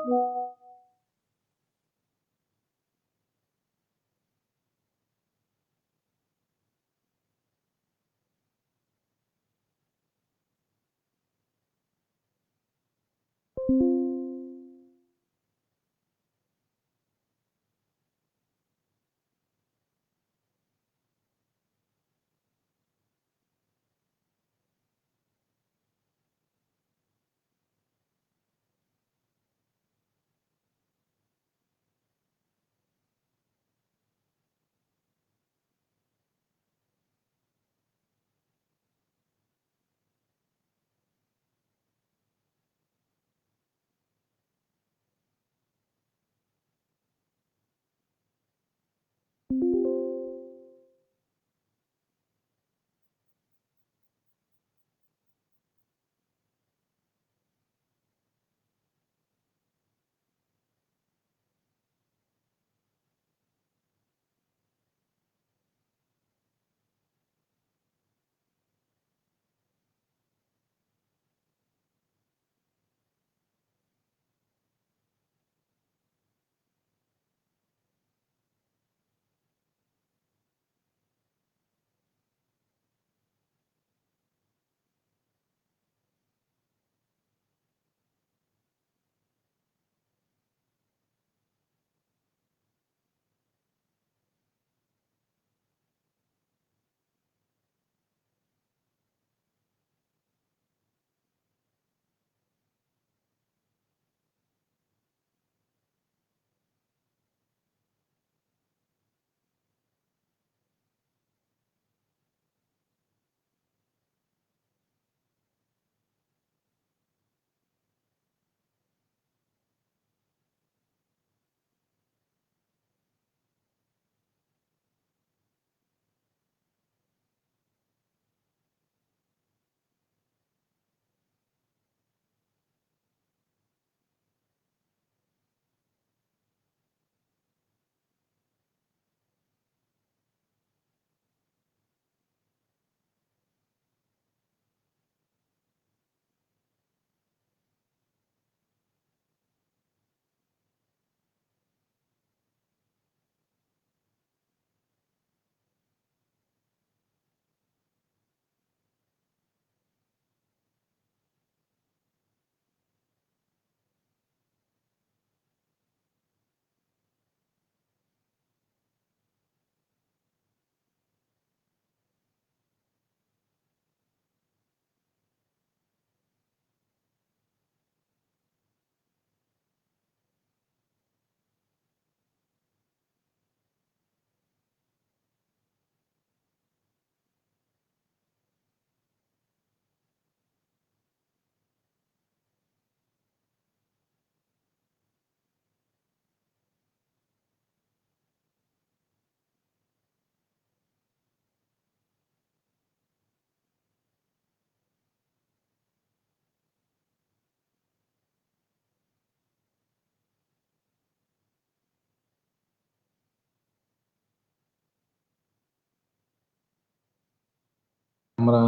Camera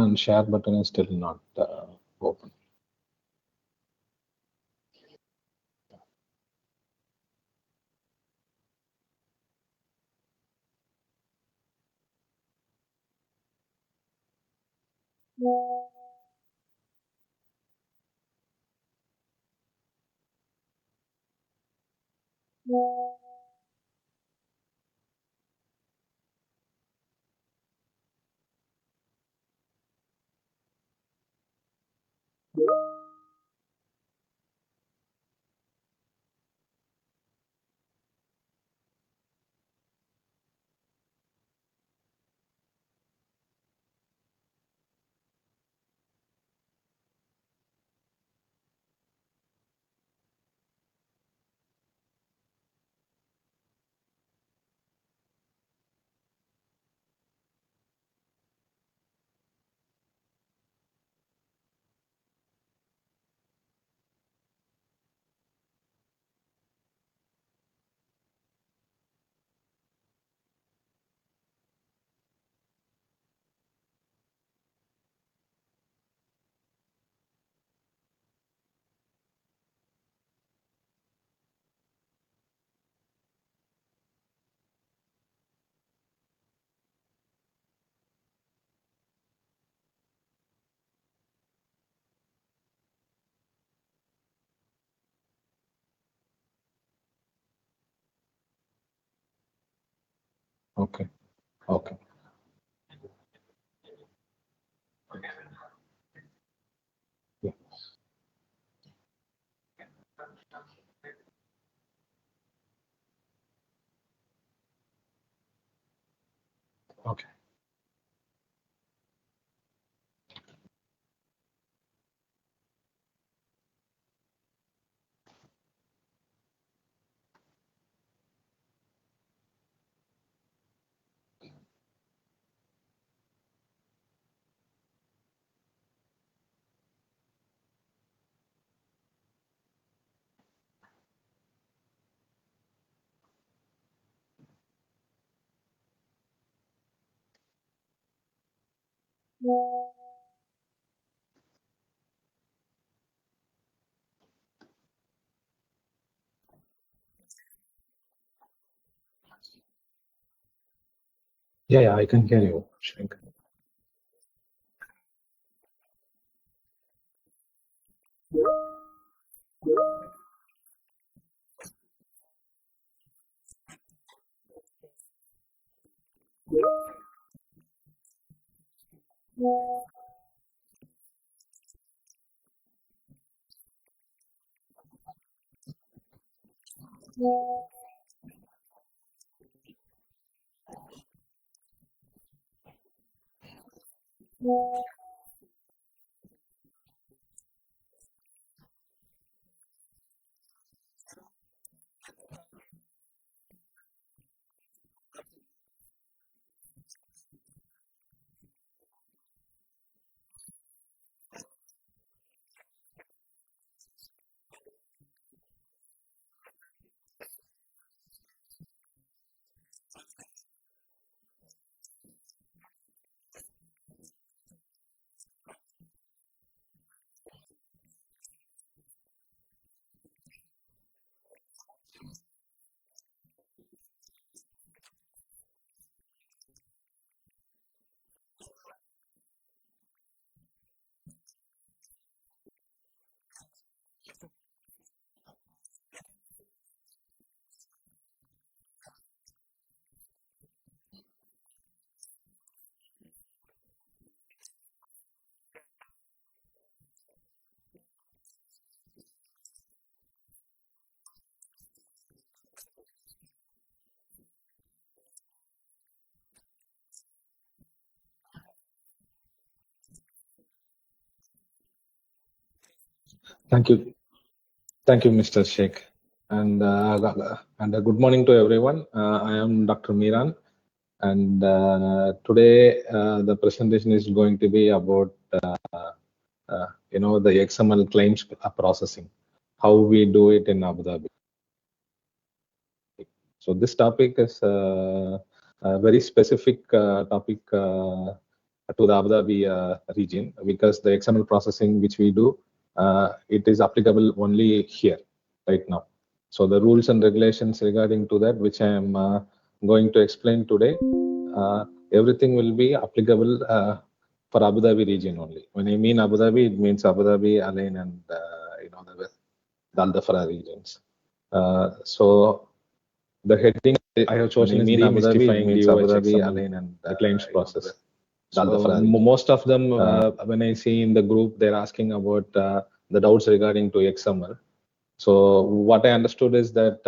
and share button is still not open. Okay. Okay. Yeah. Okay. Yeah, I can hear you, Shrink. Thank you. Thank you, Mr. Sheikh. And good morning to everyone. I am Dr. Miran, and today the presentation is going to be about the XML claims processing, how we do it in Abu Dhabi. So this topic is a very specific topic to the Abu Dhabi region, because the XML processing which we do, it is applicable only here right now. So the rules and regulations regarding to that, which I am going to explain today, everything will be applicable for Abu Dhabi region only. When I mean Abu Dhabi, it means Abu Dhabi, Al Ain, and the Al Dhafra regions. So the heading I have chosen is Demystifying Doh Xml, and the claims process. So most of them, when I see in the group, they're asking about the doubts regarding to XML. So what I understood is that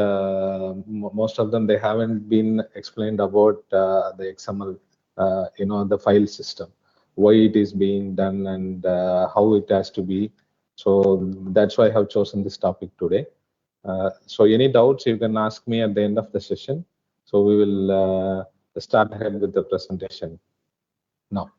most of them, they haven't been explained about the XML, the file system, why it is being done, and how it has to be. So that's why I have chosen this topic today. So any doubts you can ask me at the end of the session. So we will start ahead with the presentation now.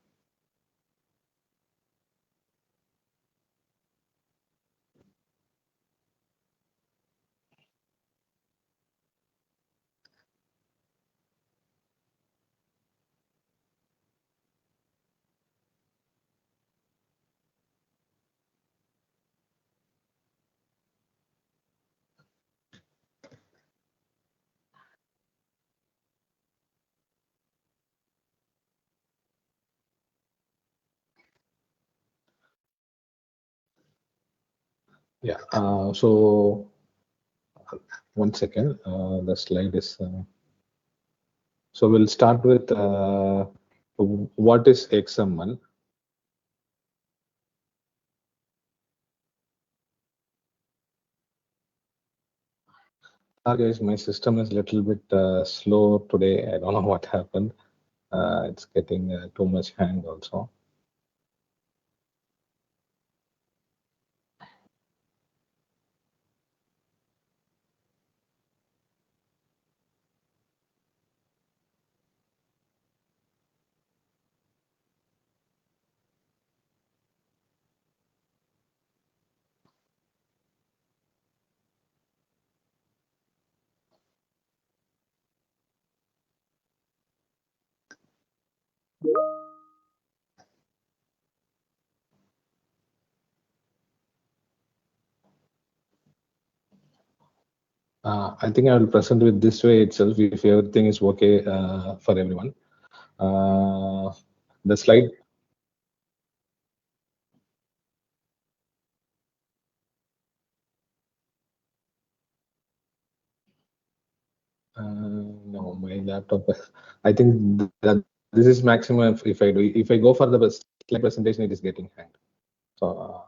Yeah. So 1 second. The slide is. So we'll start with what is XML. Guys, my system is a little bit slow today. I don't know what happened. It's getting too much hang also. I think I will present with this way itself if everything is okay for everyone. The slide. No, my laptop. I think that this is maximum if I do. If I go for the slide presentation, it is getting hanged. So.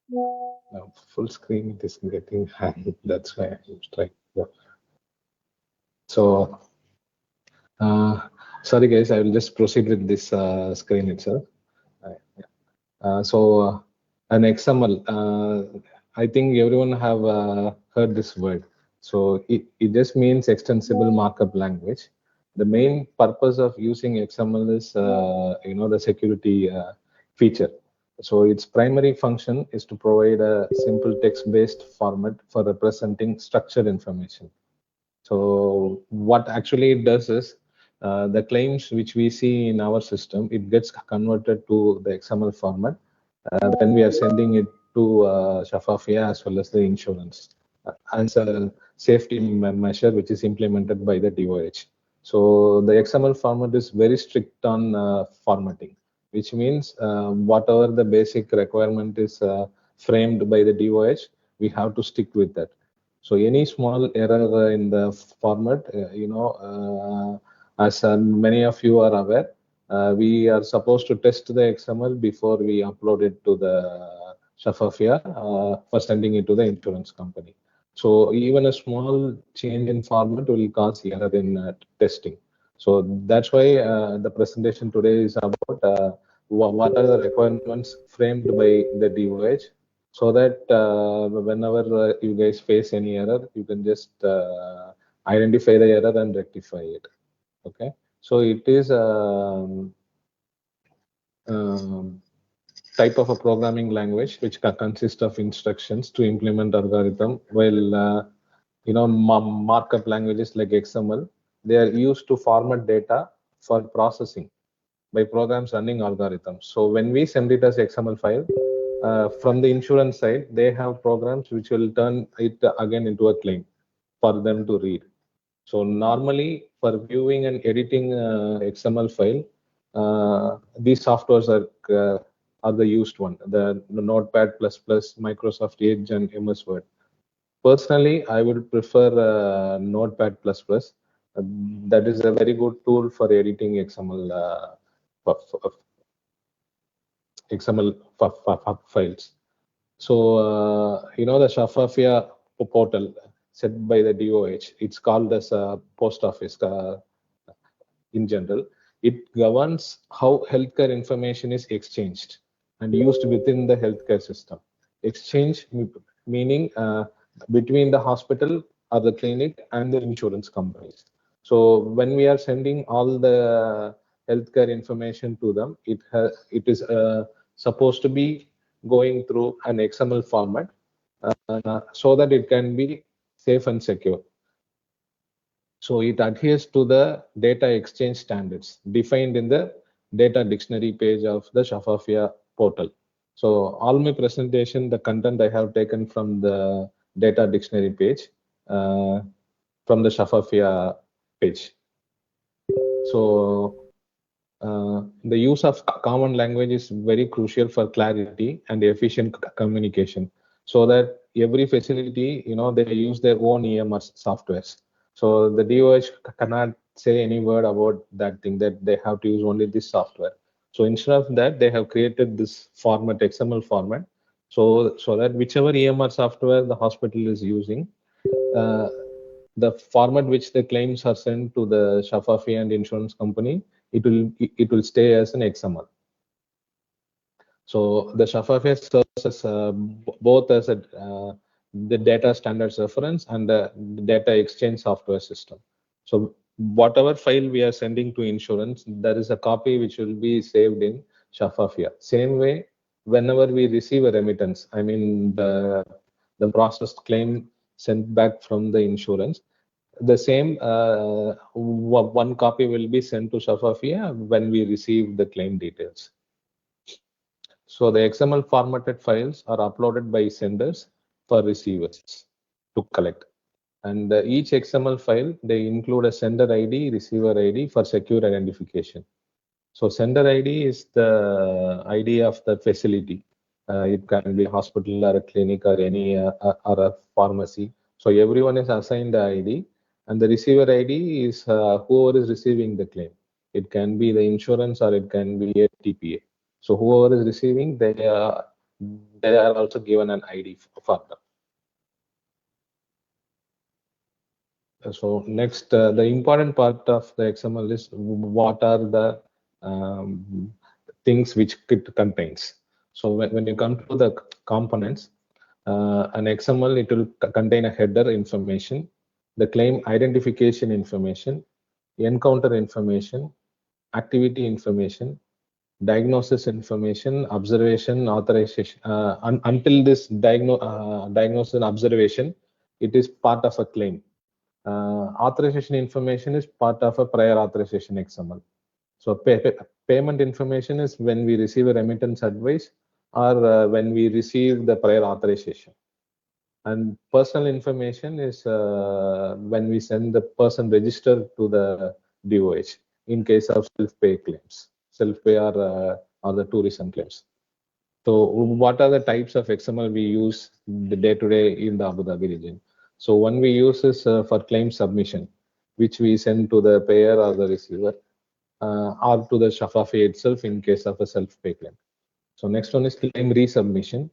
No, full screen it is getting hang. That's why I'm trying. Yeah. So, sorry guys, I will just proceed with this screen itself. Yeah. So, an XML. I think everyone have heard this word. So it just means extensible markup language. The main purpose of using XML is, the security feature. So its primary function is to provide a simple text-based format for representing structured information. So what actually it does is the claims which we see in our system, it gets converted to the XML format when we are sending it to Shafafia as well as the insurance as a safety measure which is implemented by the DOH. So the XML format is very strict on formatting, which means whatever the basic requirement is framed by the DOH, we have to stick with that. So any small error in the format, as many of you are aware, we are supposed to test the XML before we upload it to the Shafafia for sending it to the insurance company. So even a small change in format will cause error in testing. So that's why the presentation today is about what are the requirements framed by the DOH, so that whenever you guys face any error, you can just identify the error and rectify it. Okay, so it is um, type of a programming language which consists of instructions to implement algorithm. While markup languages like XML, they are used to format data for processing by programs running algorithms. So when we send it as XML file, from the insurance side, they have programs which will turn it again into a claim for them to read. So normally for viewing and editing XML file, these softwares are the used one, the Notepad++, Microsoft Edge, and MS Word. Personally, I would prefer Notepad++. That is a very good tool for editing XML XML files. So, the Shafafia portal set by the DOH, it's called as a post office in general. It governs how healthcare information is exchanged and used within the healthcare system. Exchange meaning between the hospital or the clinic and the insurance companies. So when we are sending all the healthcare information to them, it is supposed to be going through an XML format so that it can be safe and secure. So it adheres to the data exchange standards defined in the data dictionary page of the Shafafia portal. So all my presentation, the content I have taken from the data dictionary page, from the Shafafia page. So the use of common language is very crucial for clarity and efficient communication, so that every facility, they use their own EMR softwares. So the DOH cannot say any word about that thing, that they have to use only this software. So instead of that, they have created this format, XML format, so that whichever EMR software the hospital is using, the format which the claims are sent to the Shafafi and insurance company, it will stay as an XML. So the Shafafi serves as both as the data standards reference and the data exchange software system. So whatever file we are sending to insurance, there is a copy which will be saved in Shafafia. Same way, whenever we receive a remittance, I mean the processed claim sent back from the insurance, the same one copy will be sent to Shafafia when we receive the claim details. So the XML formatted files are uploaded by senders for receivers to collect. And each XML file, they include a sender ID, receiver ID for secure identification. So sender ID is the ID of the facility. It can be a hospital or a clinic or any or a pharmacy. So everyone is assigned the ID, and the receiver ID is whoever is receiving the claim. It can be the insurance or it can be a TPA. So whoever is receiving, they are also given an ID for them. So next, the important part of the XML is what are the things which it contains. So when you come to the components, an XML, it will contain a header information, the claim identification information, encounter information, activity information, diagnosis information, observation, authorization. Until this diagnosis and observation, it is part of a claim. Authorization information is part of a prior authorization XML. So payment information is when we receive a remittance advice or when we receive the prior authorization. And personal information is when we send the person registered to the DOH in case of self-pay claims, self-pay or the tourism claims. So what are the types of XML we use the day-to-day in the Abu Dhabi region? So one we use is for claim submission, which we send to the payer or the receiver or to the Shafafi itself in case of a self-pay claim. So next one is claim resubmission,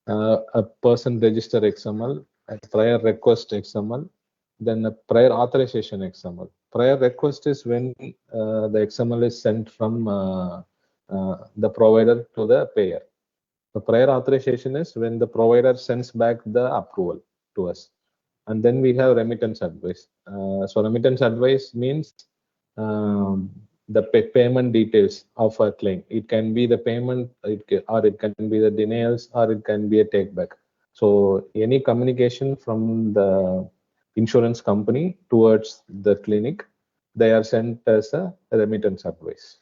a person register XML, a prior request XML, then a prior authorization XML. Prior request is when the XML is sent from the provider to the payer. The prior authorization is when the provider sends back the approval to us. And then we have remittance advice. So remittance advice means the payment details of a claim. It can be the payment, or it can be the denials, or it can be a take back. So any communication from the insurance company towards the clinic, they are sent as a remittance advice.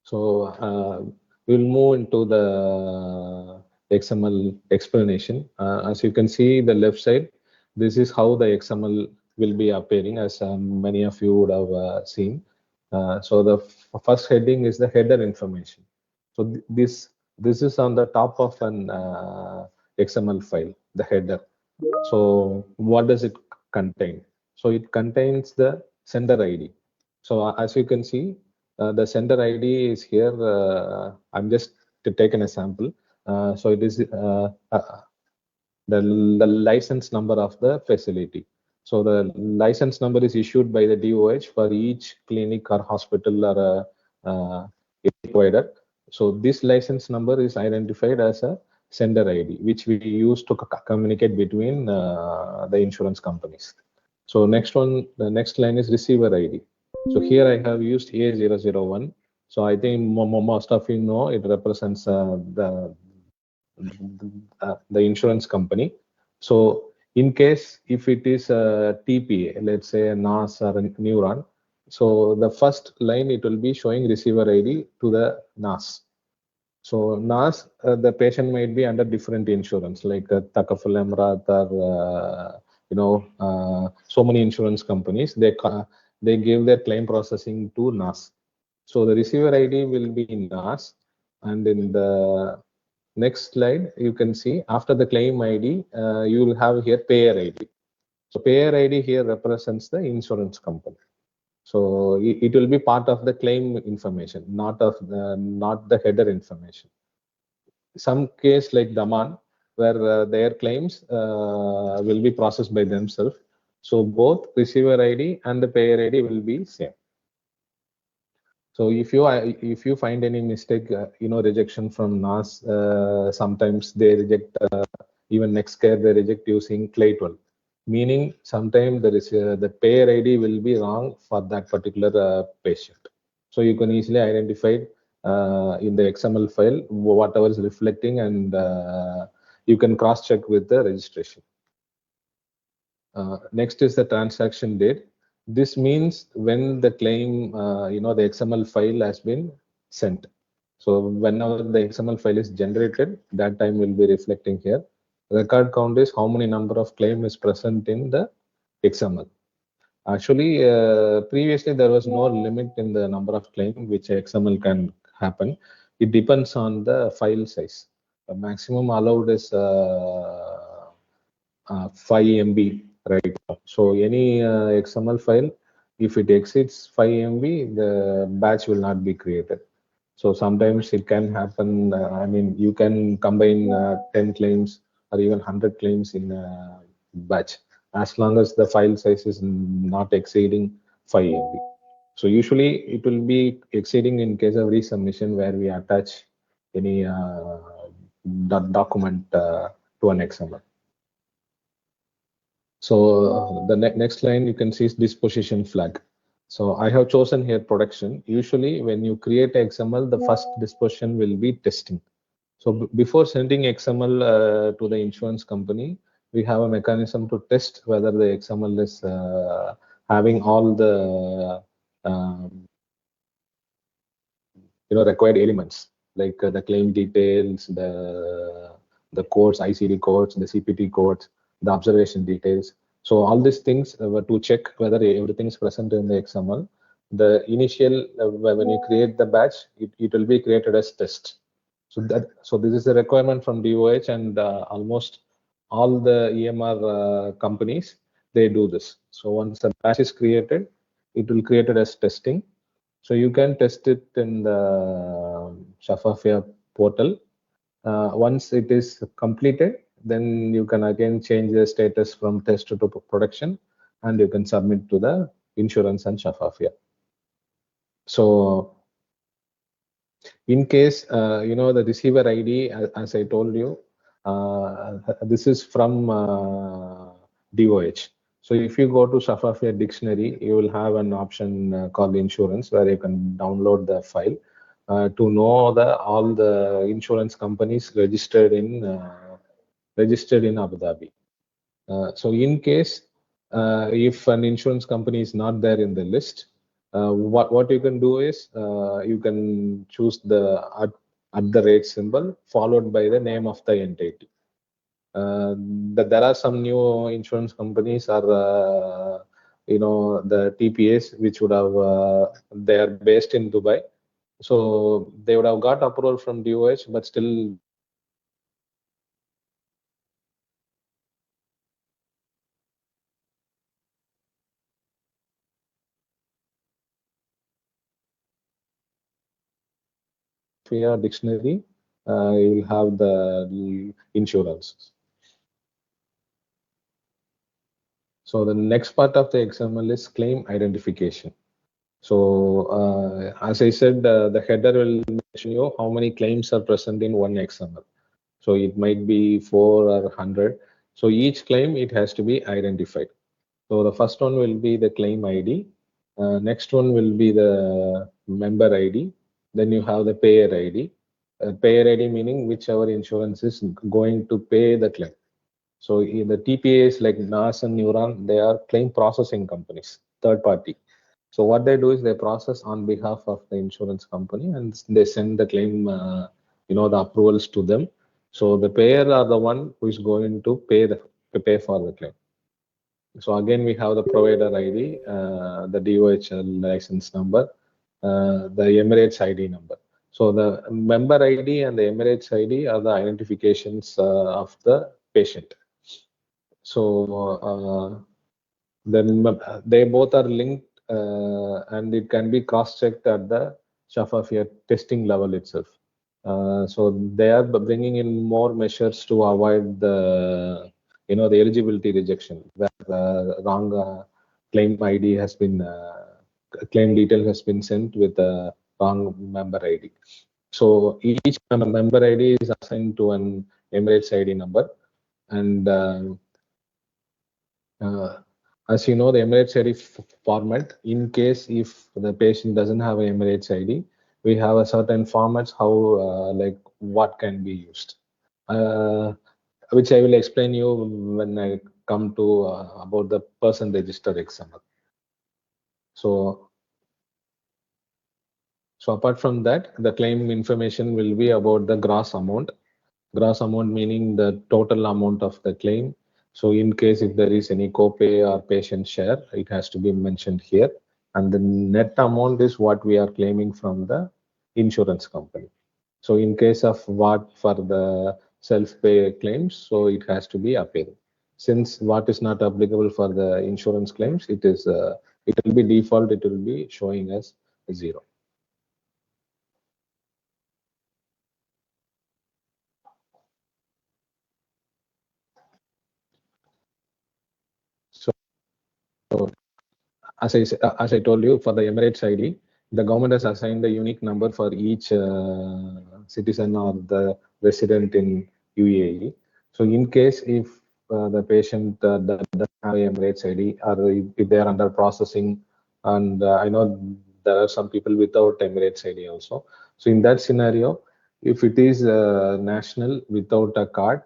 So we'll move into the XML explanation. As you can see the left side, this is how the XML will be appearing, as many of you would have seen. So the first heading is the header information. So this is on the top of an XML file, the header. So what does it contain? So it contains the sender ID. So as you can see, the sender ID is here. I'm just taken a sample. So it is the license number of the facility. So the license number is issued by the DOH for each clinic or hospital or provider. So this license number is identified as a sender ID, which we use to communicate between the insurance companies. So next one, the next line is receiver ID. So here I have used A001. So I think most of you know it represents the insurance company. So in case if it is a TPA, let's say a NAS or a Neuron, so the first line it will be showing receiver ID to the NAS. So NAS, the patient might be under different insurance like Takaful Emrat or so many insurance companies. They give their claim processing to NAS. So the receiver ID will be in NAS, and in the next slide, you can see after the claim ID, you will have here payer ID. So payer ID here represents the insurance company. So it will be part of the claim information, not the header information. Some case like Daman, where their claims will be processed by themselves. So both receiver ID and the payer ID will be same. So if you find any mistake, rejection from NAS, sometimes they reject even Nextcare, they reject using Clay12, meaning sometimes the payer ID will be wrong for that particular patient. So you can easily identify in the XML file whatever is reflecting, and you can cross check with the registration. Next is the transaction date. This means when the claim, the XML file has been sent. So whenever the XML file is generated, that time will be reflecting here. Record count is how many number of claim is present in the XML. Actually, previously there was no limit in the number of claim which XML can happen. It depends on the file size. The maximum allowed is 5 MB right now. So any XML file, if it exceeds 5 MB, the batch will not be created. So sometimes it can happen. I mean, you can combine 10 claims or even 100 claims in a batch, as long as the file size is not exceeding 5 MB. So usually it will be exceeding in case of resubmission where we attach any document to an XML. So the next line you can see is disposition flag. So I have chosen here production. Usually when you create XML, the first disposition will be testing. So before sending XML to the insurance company, we have a mechanism to test whether the XML is having all the required elements like the claim details, the codes, ICD codes, the CPT codes, the observation details. So all these things to check whether everything is present in the XML. The initial when you create the batch, it will be created as test. So this is a requirement from DOH, and almost all the EMR companies, they do this. So once a batch is created, it will create it as testing. So you can test it in the Shafafia portal. Once it is completed, then you can again change the status from test to production, and you can submit to the insurance and Shafafia. So in case, the receiver ID, as I told you, this is from DOH. So if you go to Shafafia dictionary, you will have an option called insurance where you can download the file to know all the insurance companies registered in Abu Dhabi. So in case if an insurance company is not there in the list, what you can do is you can choose the at the rate symbol followed by the name of the entity. That there are some new insurance companies or the TPAs which would have they are based in Dubai, so they would have got approval from DOH, but still via dictionary you'll have the insurance. So the next part of the XML is claim identification. So as I said, the header will mention you how many claims are present in one XML. So it might be 4 or 100. So each claim, it has to be identified. So the first one will be the claim ID. Next one will be the member ID. Then you have the payer ID. Payer ID meaning whichever insurance is going to pay the claim. So in the TPAs like NAS and Neuron, they are claim processing companies, third party. So what they do is they process on behalf of the insurance company and they send the claim, the approvals to them. So the payer are the one who is going to pay for the claim. So again, we have the provider ID, the DOHL license number, the Emirates ID number. So the member ID and the Emirates ID are the identifications of the patient. So then they both are linked and it can be cross-checked at the Shafafia testing level itself. So they are bringing in more measures to avoid the eligibility rejection where wrong claim ID has been claim detail has been sent with the wrong member ID. So each member ID is assigned to an Emirates ID number, and as you know, the Emirates ID format, in case if the patient doesn't have an Emirates ID, we have a certain formats how like what can be used, which I will explain you when I come to about the person register XML. So apart from that, the claim information will be about the gross amount. Gross amount meaning the total amount of the claim. So in case if there is any copay or patient share, it has to be mentioned here. And the net amount is what we are claiming from the insurance company. So in case of what for the self-pay claims, so it has to be appearing. Since what is not applicable for the insurance claims, it will be default, it will be showing as 0. So as I told you, for the Emirates ID, the government has assigned a unique number for each citizen or the resident in UAE. So in case if the patient doesn't have Emirates ID or if they are under processing, and I know there are some people without Emirates ID also. So in that scenario, if it is national without a card,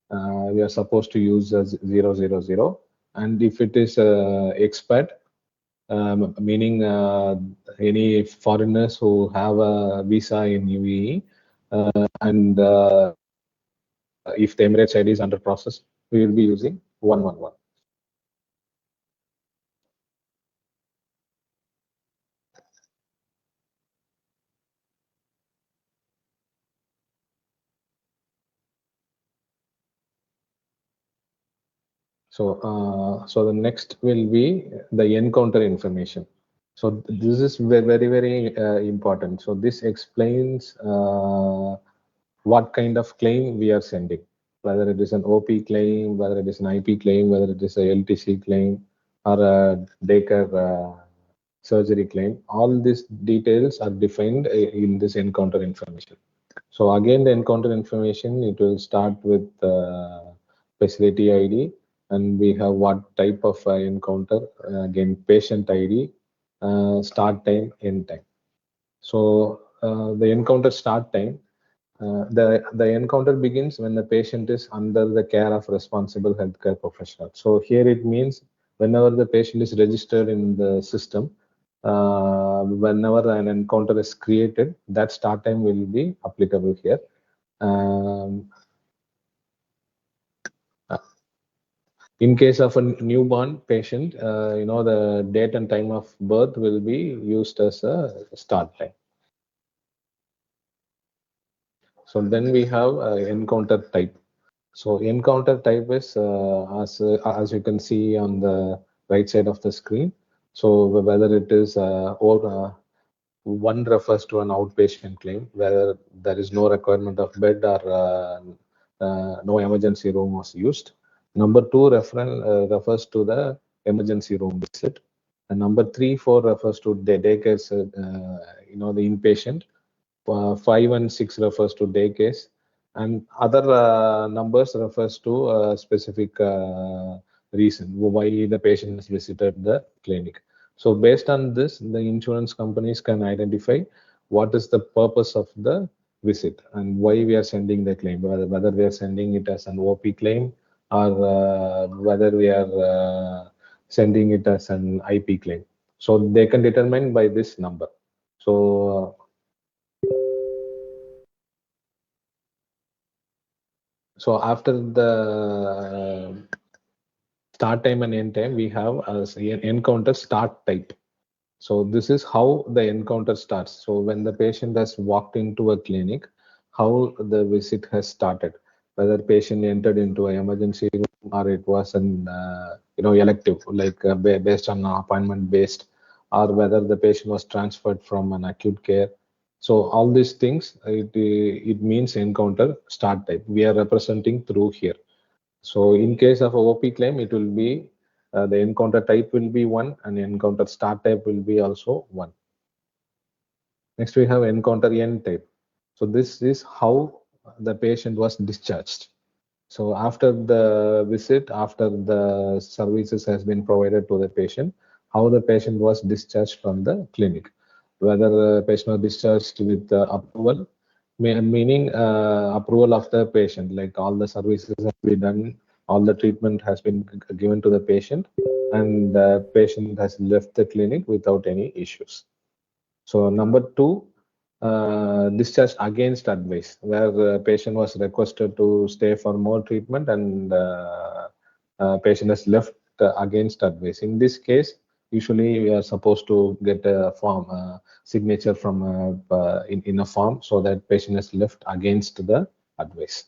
we are supposed to use as 000. And if it is expat, meaning any foreigners who have a visa in UAE, and if the Emirates ID is under process, we will be using 111. So the next will be the encounter information. So this is very, very important. So this explains what kind of claim we are sending, whether it is an OP claim, whether it is an IP claim, whether it is a LTC claim or a daycare surgery claim. All these details are defined in this encounter information. So again, the encounter information, it will start with facility ID, and we have what type of encounter, again, patient ID, start time, end time. So the encounter start time, the encounter begins when the patient is under the care of responsible healthcare professional. So here it means whenever the patient is registered in the system, whenever an encounter is created, that start time will be applicable here. In case of a newborn patient, the date and time of birth will be used as a start time. So then we have encounter type. So encounter type is as you can see on the right side of the screen. So whether it is one refers to an outpatient claim where there is no requirement of bed or no emergency room was used. Number two refers to the emergency room visit. And number three, four refers to the day case, the inpatient. 5 and 6 refers to day case, and other numbers refers to a specific reason why the patient has visited the clinic. So based on this, the insurance companies can identify what is the purpose of the visit and why we are sending the claim, whether we are sending it as an OP claim or whether we are sending it as an IP claim. So they can determine by this number. So after the start time and end time, we have as an encounter start type. So this is how the encounter starts. So when the patient has walked into a clinic, how the visit has started, whether patient entered into an emergency room or it was an elective, like based on appointment based, or whether the patient was transferred from an acute care. So all these things, it means encounter start type. We are representing through here. So in case of a OP claim, it will be the encounter type will be 1 and encounter start type will be also 1. Next we have encounter end type. So this is how the patient was discharged. So after the visit, after the services has been provided to the patient, how the patient was discharged from the clinic. Whether the patient was discharged with approval, meaning approval of the patient, like all the services have been done, all the treatment has been given to the patient, and the patient has left the clinic without any issues. So number two, discharge against advice, where the patient was requested to stay for more treatment and patient has left against advice. In this case, usually we are supposed to get a form signature from in a form so that patient has left against the advice.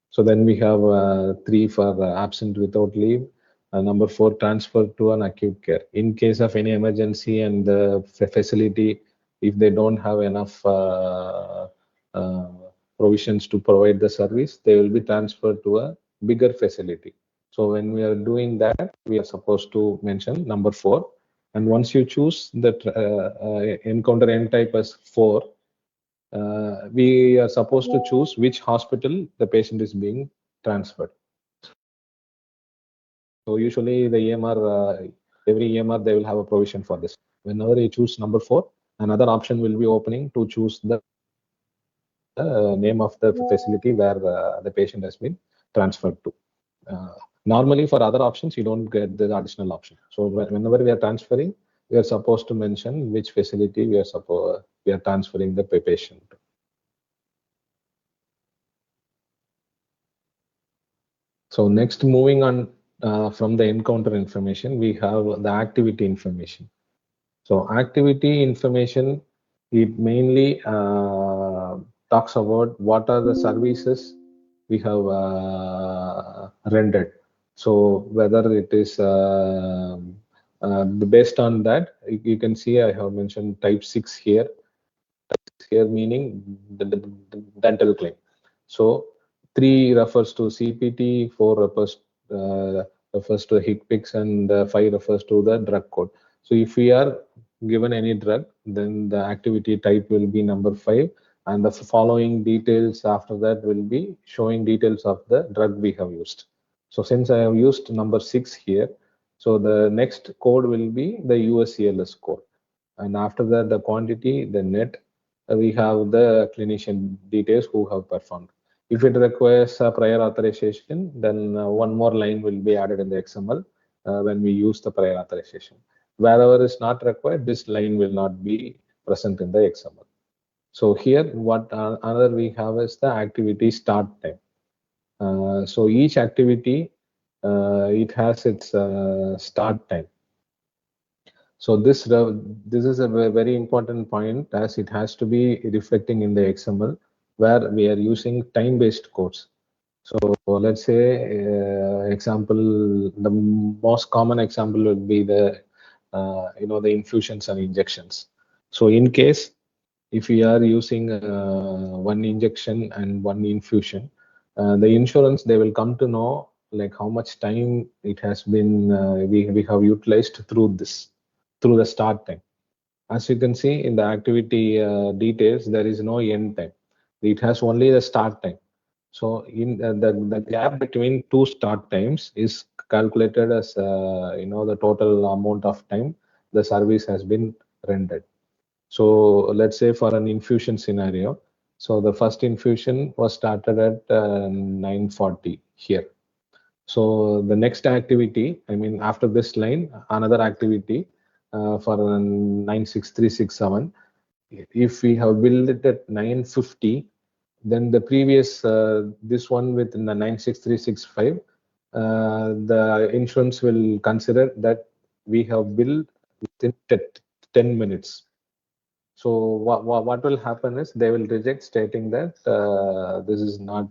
So then we have 3 for absent without leave. Number 4, transfer to an acute care. In case of any emergency and the facility, if they don't have enough provisions to provide the service, they will be transferred to a bigger facility. So when we are doing that, we are supposed to mention number 4. And once you choose that encounter end type as 4, we are supposed to choose which hospital the patient is being transferred. So usually the EMR, every EMR, they will have a provision for this. Whenever you choose number 4, another option will be opening to choose the name of the facility where the patient has been transferred to. Normally for other options, you don't get the additional option. So whenever we are transferring, we are supposed to mention which facility we are transferring the patient to. So next, moving on from the encounter information, we have the activity information. So activity information, it mainly talks about what are the services we have rendered. So whether it is based on that, you can see I have mentioned type 6 here. Here meaning the dental claim. So 3 refers to CPT, 4 refers to HCPCS, and 5 refers to the drug code. So if we are given any drug, then the activity type will be number 5, and the following details after that will be showing details of the drug we have used. So since I have used number 6 here, so the next code will be the USCLS code, and after that the quantity, the net, we have the clinician details who have performed. If it requires a prior authorization, then one more line will be added in the XML when we use the prior authorization. Wherever is not required, this line will not be present in the XML. So here, what another we have is the activity start time. So each activity, it has its start time. So this is a very important point, as it has to be reflecting in the XML where we are using time-based codes. So let's say example, the most common example would be the the infusions and injections. So in case if we are using one injection and one infusion, the insurance, they will come to know like how much time it has been we have utilized through this, through the start time. As you can see in the activity details, there is no end time. It has only the start time. So in the gap between two start times is calculated as the total amount of time the service has been rendered. So let's say for an infusion scenario, so the first infusion was started at 9:40 here. So the next activity, I mean, after this line, another activity for 96367. If we have built it at 9:50, then the previous this one with the 96365, the insurance will consider that we have billed within 10 minutes. So what will happen is they will reject, stating that this is not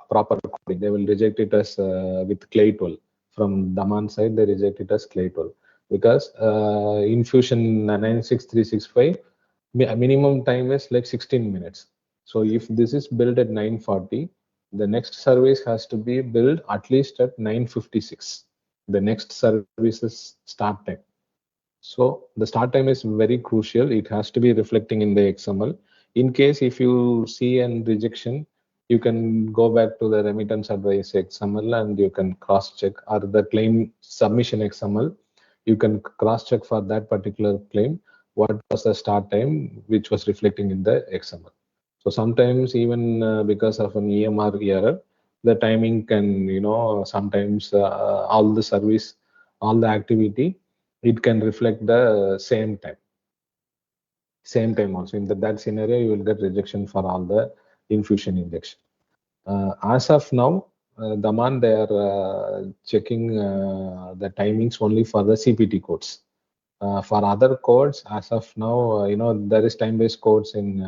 proper recording. They will reject it as with clay tool. From Daman side, they reject it as clay tool because infusion 96365 minimum time is like 16 minutes. So if this is built at 9:40, the next service has to be built at least at 9:56. The next service's start time. So the start time is very crucial. It has to be reflecting in the XML. In case if you see an rejection, you can go back to the remittance advice XML and you can cross check, or the claim submission XML. You can cross check for that particular claim what was the start time which was reflecting in the XML. So sometimes even because of an EMR error, the timing can, sometimes all the service, all the activity, it can reflect the same time also. In that scenario, you will get rejection for all the infusion injection. As of now, Daman, they are checking the timings only for the CPT codes. For other codes, as of now, there is time-based codes in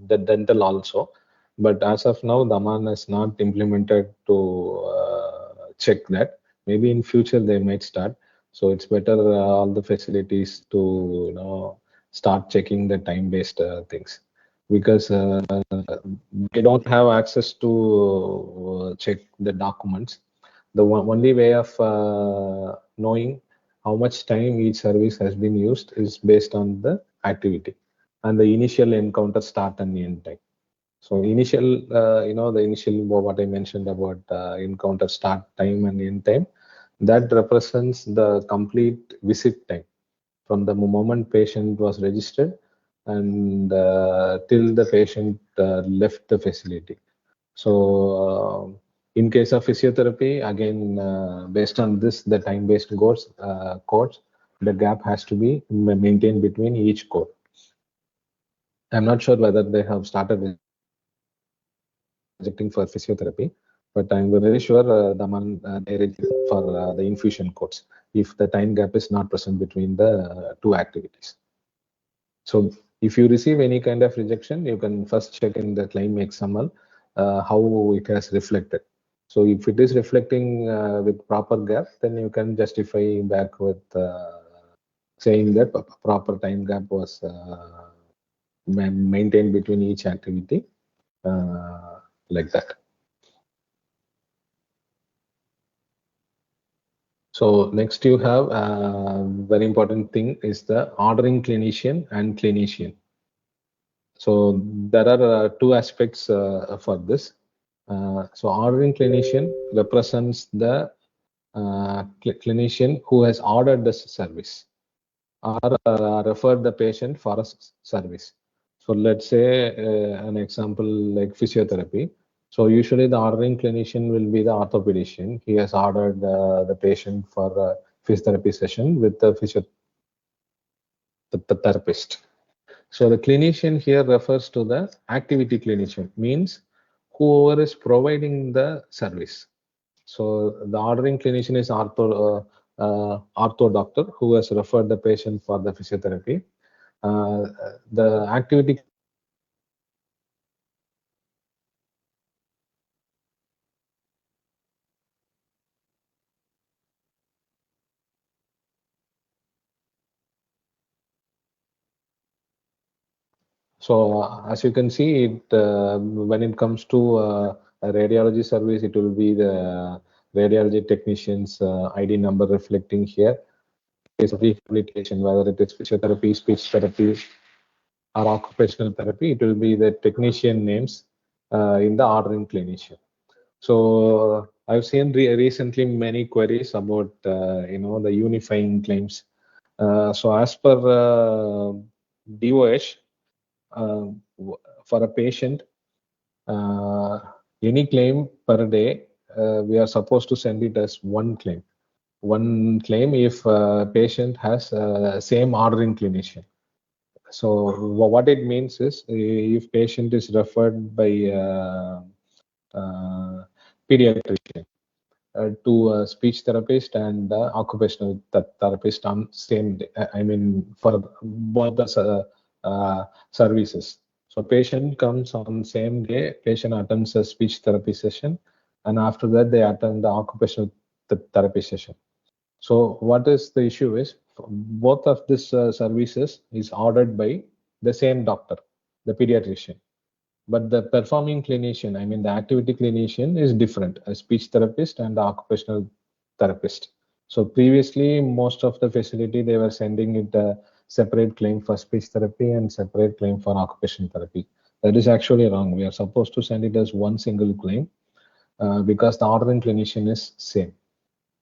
the dental also. But as of now, Daman has not implemented to check that. Maybe in future they might start. So it's better all the facilities to start checking the time-based things, because they don't have access to check the documents. The only way of knowing how much time each service has been used is based on the activity and the initial encounter start and end time. So initial, the initial what I mentioned about encounter start time and end time, that represents the complete visit time from the moment patient was registered and till the patient left the facility. So in case of physiotherapy, again, based on this, the time-based codes, the gap has to be maintained between each code. I'm not sure whether they have started rejecting for physiotherapy, but I'm very sure they reject for the infusion codes if the time gap is not present between the two activities. So if you receive any kind of rejection, you can first check in the claim XML how it has reflected. So if it is reflecting with proper gap, then you can justify back with saying that proper time gap was maintained between each activity, like that. So next you have very important thing is the ordering clinician and clinician. So there are two aspects for this. So ordering clinician represents the clinician who has ordered the service or referred the patient for a service. So let's say an example like physiotherapy. So usually the ordering clinician will be the orthopedician. He has ordered the patient for a physiotherapy session with the the therapist. So the clinician here refers to the activity clinician, means whoever is providing the service. So the ordering clinician is ortho doctor who has referred the patient for the physiotherapy. The activity So as you can see, when it comes to a radiology service, it will be the radiology technician's ID number reflecting here. In case of rehabilitation, whether it is physiotherapy, speech therapy, or occupational therapy, it will be the technician names in the ordering clinician. So I've seen recently many queries about the unifying claims. So as per DOH, uh, for a patient, uh, any claim per day, we are supposed to send it as one claim. One claim if patient has same ordering clinician. So what it means is if patient is referred by uh, pediatrician to a speech therapist and occupational therapist on same day. I mean, for both the services. So patient comes on same day, patient attends a speech therapy session, and after that they attend the occupational therapy session. So what is the issue is both of these services is ordered by the same doctor, the pediatrician. But the performing clinician, I mean the activity clinician is different, a speech therapist and the occupational therapist. So previously, most of the facility, they were sending it a separate claim for speech therapy and separate claim for occupational therapy. That is actually wrong. We are supposed to send it as one single claim because the ordering clinician is same.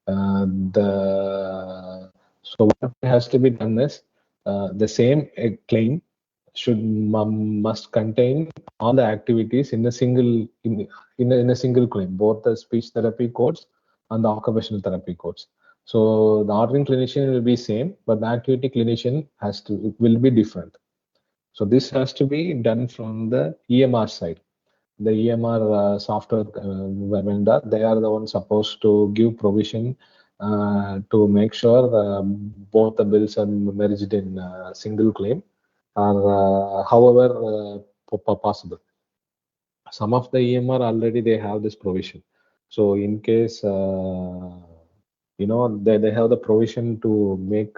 So what has to be done is the same claim should must contain all the activities in a single in a single claim, both the speech therapy codes and the occupational therapy codes. So the ordering clinician will be same, but the activity clinician it will be different. So this has to be done from the EMR side. The EMR software vendor, they are the ones supposed to give provision to make sure both the bills are merged in single claim or however possible. Some of the EMR already they have this provision. So in case they have the provision to make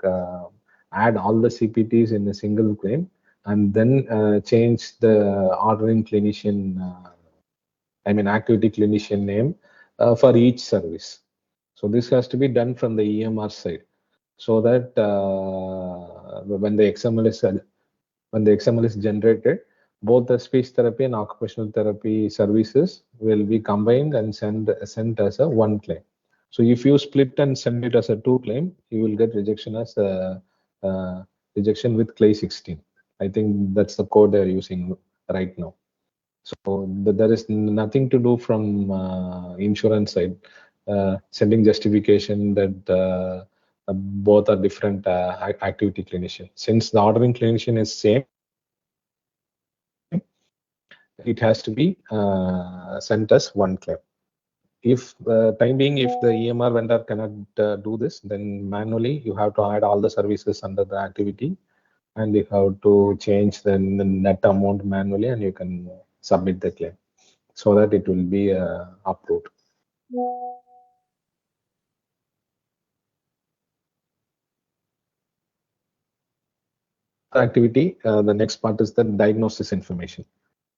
add all the CPTs in a single claim and then change the ordering clinician I mean activity clinician name for each service. So this has to be done from the EMR side so that when the XML is generated, both the speech therapy and occupational therapy services will be combined and sent as a one claim. So if you split and send it as a two claim, you will get rejection as a rejection with clay 16. I think that's the code they're using right now. So there is nothing to do from insurance side, sending justification that both are different activity clinician. Since the ordering clinician is same, it has to be sent as one claim. If time being, if the EMR vendor cannot do this, then manually you have to add all the services under the activity and you have to change the net amount manually and you can submit the claim so that it will be approved. Activity, the next part is the diagnosis information.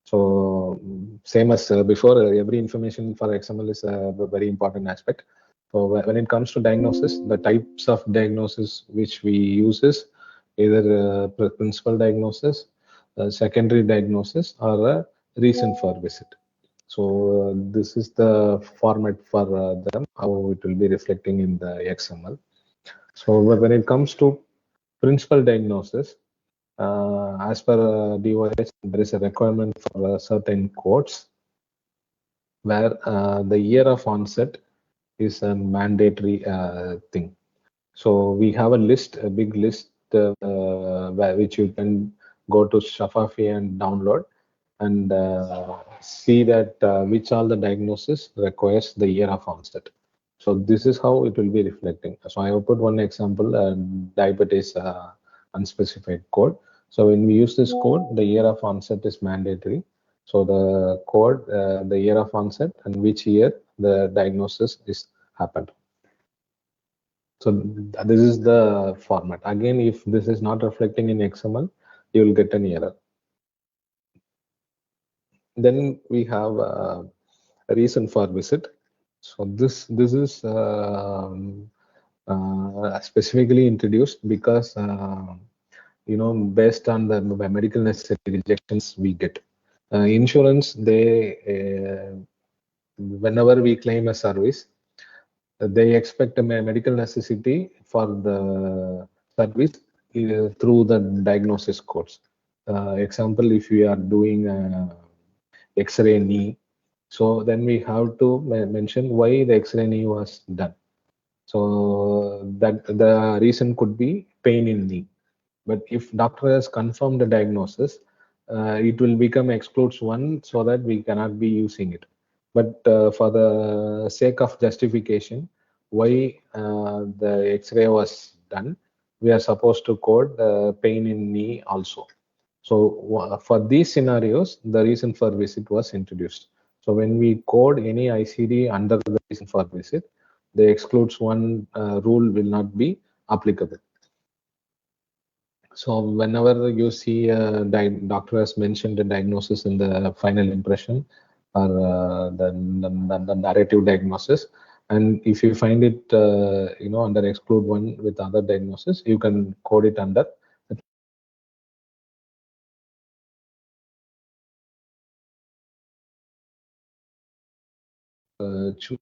So same as before, every information for XML is a very important aspect. So when it comes to diagnosis, the types of diagnosis which we use is either principal diagnosis, secondary diagnosis, or a reason for visit. So this is the format for them, how it will be reflecting in the XML. So when it comes to principal diagnosis, as per DOS, there is a requirement for certain codes where the year of onset is a mandatory thing. So we have a list, a big list, which you can go to Shafafi and download and see that which all the diagnosis requires the year of onset. So this is how it will be reflecting. So I have put one example, diabetes unspecified code. So when we use this code, the year of onset is mandatory. So the code, the year of onset and which year the diagnosis is happened. So this is the format. Again, if this is not reflecting in XML, you will get an error. Then we have a reason for visit. So this is specifically introduced because based on the medical necessity rejections we get. Insurance, whenever we claim a service, they expect a medical necessity for the service through the diagnosis codes. Example, if we are doing X-ray knee, so then we have to mention why the X-ray knee was done. So that the reason could be pain in knee. But if doctor has confirmed the diagnosis, it will become excludes one so that we cannot be using it. But for the sake of justification, why the X-ray was done, we are supposed to code pain in knee also. So for these scenarios, the reason for visit was introduced. So when we code any ICD under the reason for visit, the excludes one rule will not be applicable. So whenever you see a doctor has mentioned the diagnosis in the final impression or the narrative diagnosis, and if you find it under exclude one with other diagnosis, you can code it under choose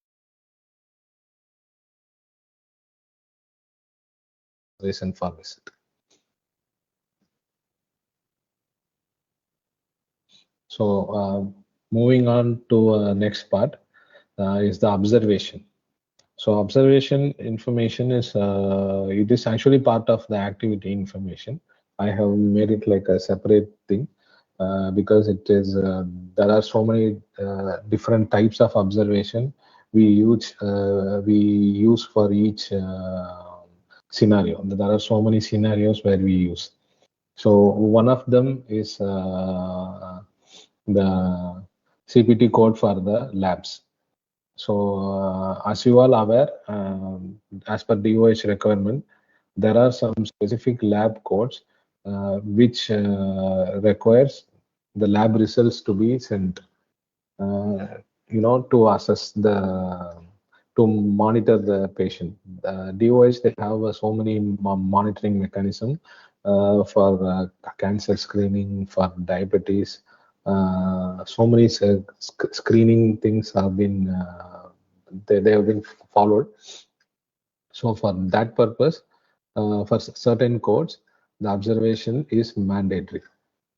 reason for visit. So moving on to next part is the observation. So observation information is it is actually part of the activity information. I have made it like a separate thing because it is there are so many different types of observation we use for each scenario. There are so many scenarios where we use. So one of them is the CPT code for the labs. So as you all aware, as per DOH requirement, there are some specific lab codes which requires the lab results to be sent, to assess to monitor the patient. DOH, they have so many monitoring mechanism for cancer screening, for diabetes. So many screening things have been they have been followed. So for that purpose, for certain codes, the observation is mandatory.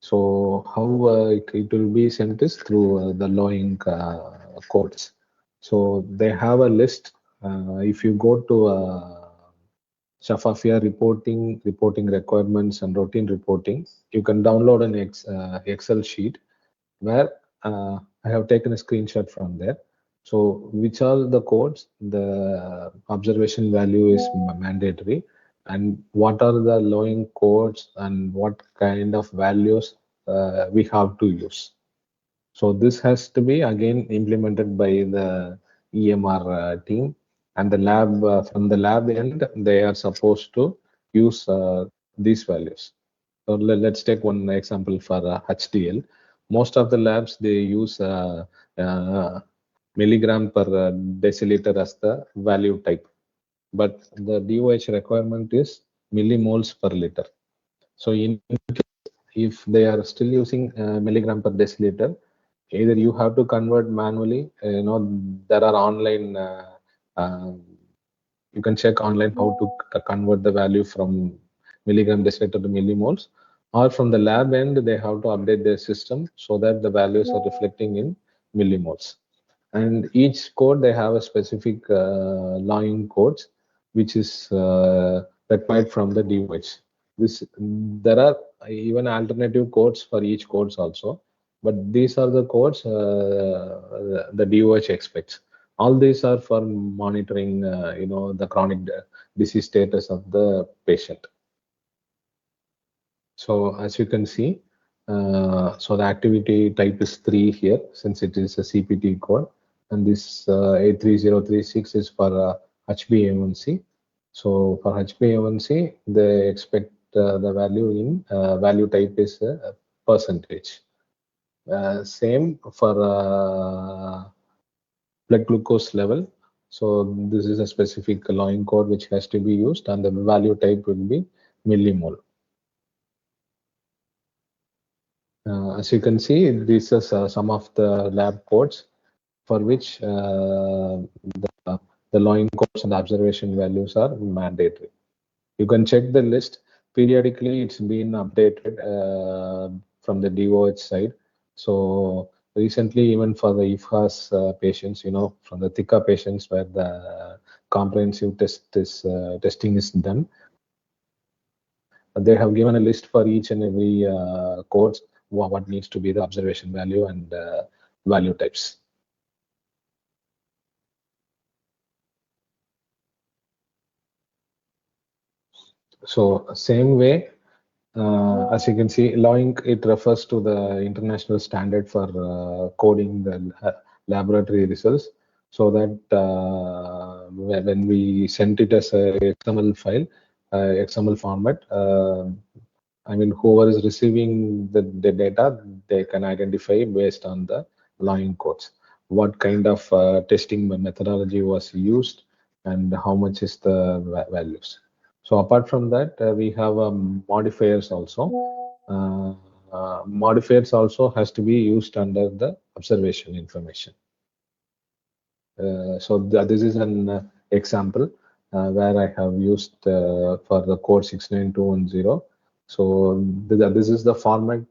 So how it will be sent is through the lowing codes. So they have a list. If you go to Shafafia reporting requirements and routine reporting, you can download an Excel sheet where I have taken a screenshot from there. So which are the codes, the observation value is mandatory, and what are the lowing codes and what kind of values we have to use. So this has to be again implemented by the EMR team, and the lab from the lab end they are supposed to use these values. So let's take one example for HDL. Most of the labs they use milligram per deciliter as the value type, but the DOH requirement is millimoles per liter. So if they are still using milligram per deciliter, either you have to convert manually. There are online. You can check online how to convert the value from milligram deciliter to millimoles, or from the lab end they have to update their system so that the values are reflecting in millimoles. And each code they have a specific line codes which is required from the DOH. There are even alternative codes for each codes also, but these are the codes the DOH expects. All these are for monitoring, the chronic disease status of the patient. So as you can see, so the activity type is 3 here since it is a CPT code, and this 83036 is for HbA1c. So for HbA1c, they expect the value in value type is percentage. Same for blood glucose level. So this is a specific line code which has to be used, and the value type will be millimole. As you can see, this is some of the lab codes for which the line codes and observation values are mandatory. You can check the list periodically. It's been updated from the DOH side. So recently, even for the IFHAS patients, from the THICA patients where the comprehensive testing is done, they have given a list for each and every codes what needs to be the observation value and value types. So same way, as you can see, LOINC, it refers to the international standard for coding the laboratory results, so that when we send it as a XML file, XML format, I mean, whoever is receiving the data, they can identify based on the line codes what kind of testing methodology was used and how much is the values. So apart from that, we have modifiers also. Modifiers also has to be used under the observation information. So this is an example where I have used for the code 69210. So this is the format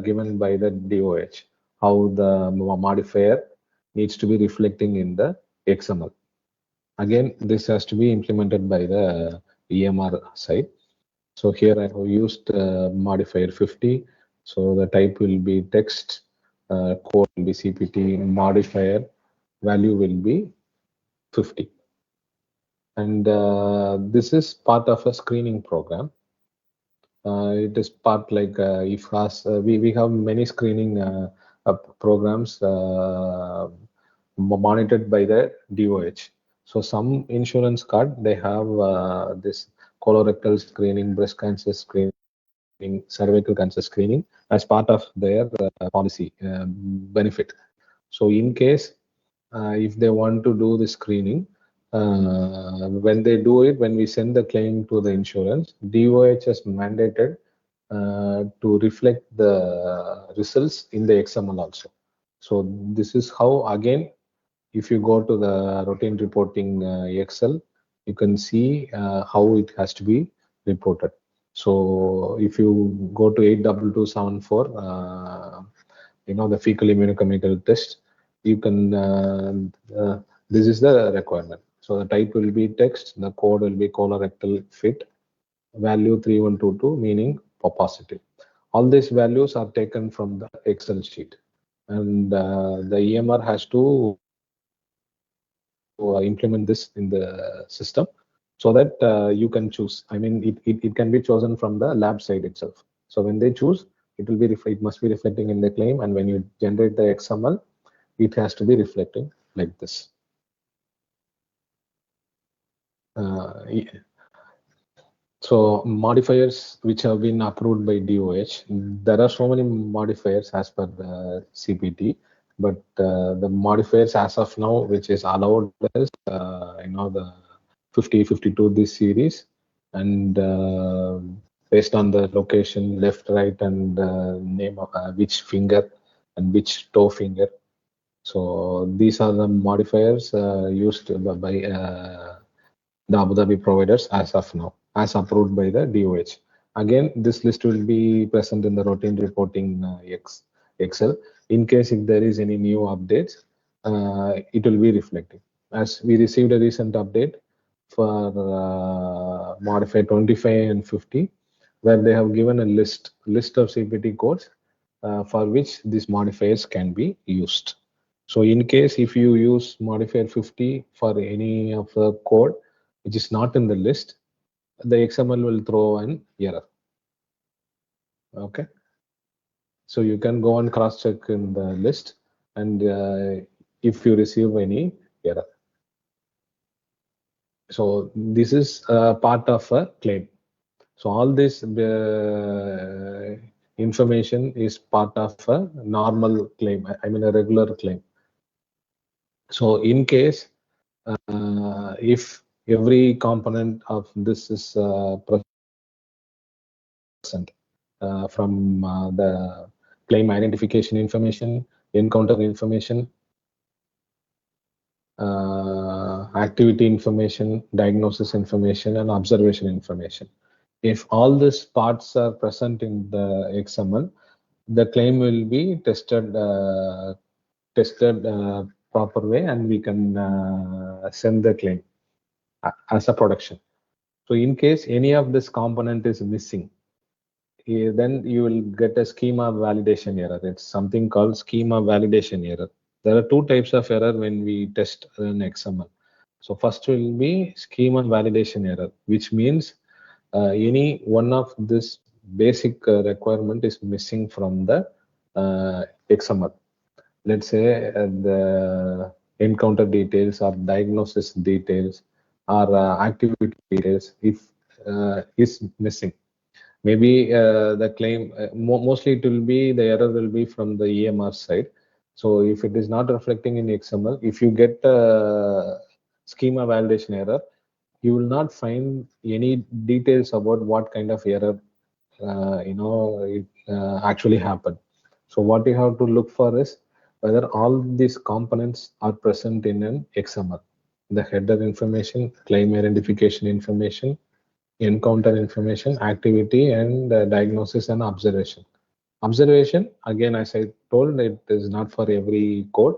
given by the DOH, how the modifier needs to be reflecting in the XML. Again, this has to be implemented by the EMR side. So here I have used modifier 50. So the type will be text, code will be CPT, modifier value will be 50. And this is part of a screening program. It is part like IFAS. We have many screening programs monitored by the DOH. So some insurance card, they have this colorectal screening, breast cancer screening, cervical cancer screening as part of their policy benefit. So in case if they want to do the screening, when they do it, when we send the claim to the insurance, DOH has mandated to reflect the results in the XML also. So this is how, again, if you go to the routine reporting Excel, you can see how it has to be reported. So if you go to 82274, the fecal immunochemical test, you can, this is the requirement. So the type will be text, the code will be colorectal fit, value 3122, meaning positive. All these values are taken from the Excel sheet, and the EMR has to implement this in the system so that you can choose. I mean, it can be chosen from the lab side itself. So when they choose, it will be it must be reflecting in the claim, and when you generate the XML, it has to be reflecting like this. So modifiers which have been approved by DOH, there are so many modifiers as per the CPT, but the modifiers as of now, which is allowed is, the 50, 52 this series, and based on the location, left, right, and name of which finger and which toe finger. So these are the modifiers used by the Abu Dhabi providers as of now, as approved by the DOH. Again, this list will be present in the routine reporting Excel. In case if there is any new updates, it will be reflecting. As we received a recent update for modify 25 and 50, where they have given a list of CPT codes for which these modifiers can be used. So in case if you use modifier 50 for any of the code which is not in the list, the XML will throw an error. Okay. So you can go and cross check in the list, and if you receive any error. So this is part of a claim. So all this information is part of a normal claim, I mean a regular claim. So in case if every component of this is present from the claim identification information, encounter information, activity information, diagnosis information, and observation information. If all these parts are present in the XML, the claim will be tested proper way, and we can send the claim as a production. So in case any of this component is missing, then you will get a schema validation error. It's something called schema validation error. There are two types of error when we test an XML. So first will be schema validation error, which means any one of this basic requirement is missing from the XML. Let's say the encounter details or diagnosis details or activity details if is missing. Maybe the claim mostly it will be the error will be from the EMR side. So if it is not reflecting in XML, if you get schema validation error, you will not find any details about what kind of error it actually happened. So what you have to look for is whether all these components are present in an XML. The header information, claim identification information, encounter information, activity, and diagnosis and observation. Observation, again, as I told, it is not for every code.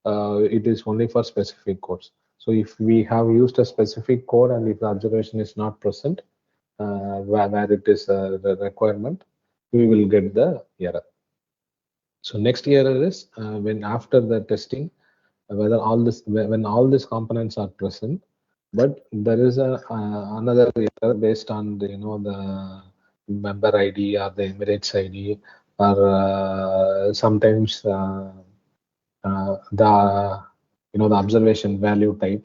It is only for specific codes. So if we have used a specific code and if the observation is not present, where it is the requirement, we will get the error. So next error is when after the testing, whether all this when all these components are present, but there is a another error based on the, the member ID or the Emirates ID or sometimes the the observation value type.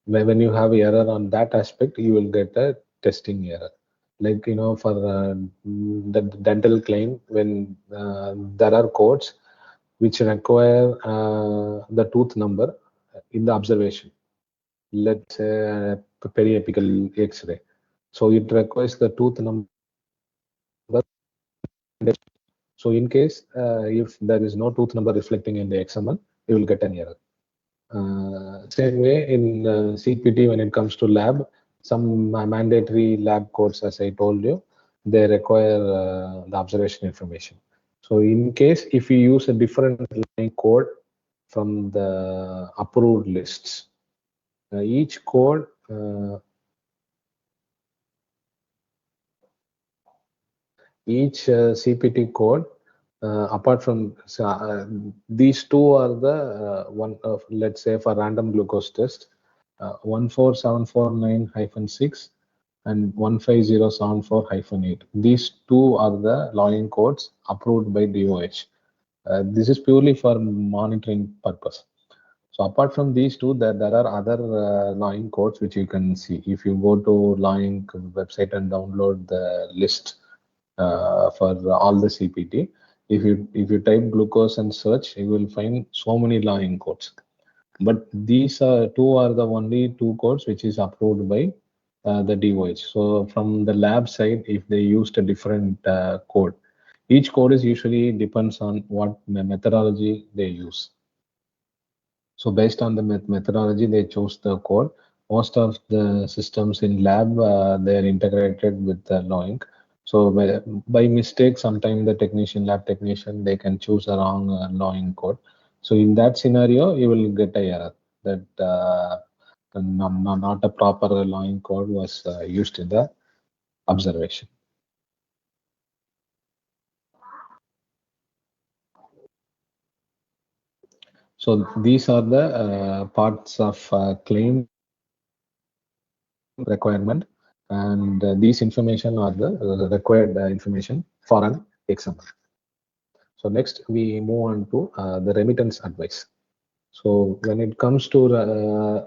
When you have error on that aspect, you will get a testing error. Like for the dental claim, when there are codes which require the tooth number in the observation. Let's say periapical X-ray. So it requires the tooth number. So in case if there is no tooth number reflecting in the XML, you will get an error. Same way in CPT when it comes to lab, some mandatory lab codes, as I told you, they require the observation information. So in case if you use a different line code from the approved lists, each code each CPT code apart from these two are the one of, let's say for random glucose test 14749-6 and 15074-8. These two are the login codes approved by DOH. This is purely for monitoring purpose. So apart from these two, there are other login codes which you can see. If you go to login website and download the list for all the CPT, if you type glucose and search, you will find so many login codes. But these two are the only two codes which is approved by the DOH. So from the lab side, if they used a different code, each code is usually depends on what methodology they use. So based on the methodology, they chose the code. Most of the systems in lab, they're integrated with the Loink. So by mistake, sometimes the lab technician, they can choose a wrong Loink code. So in that scenario, you will get a error that not a proper Loink code was used in the observation. So these are the parts of claim requirement, and these information are the required information for an XML. So next we move on to the remittance advice. So when it comes to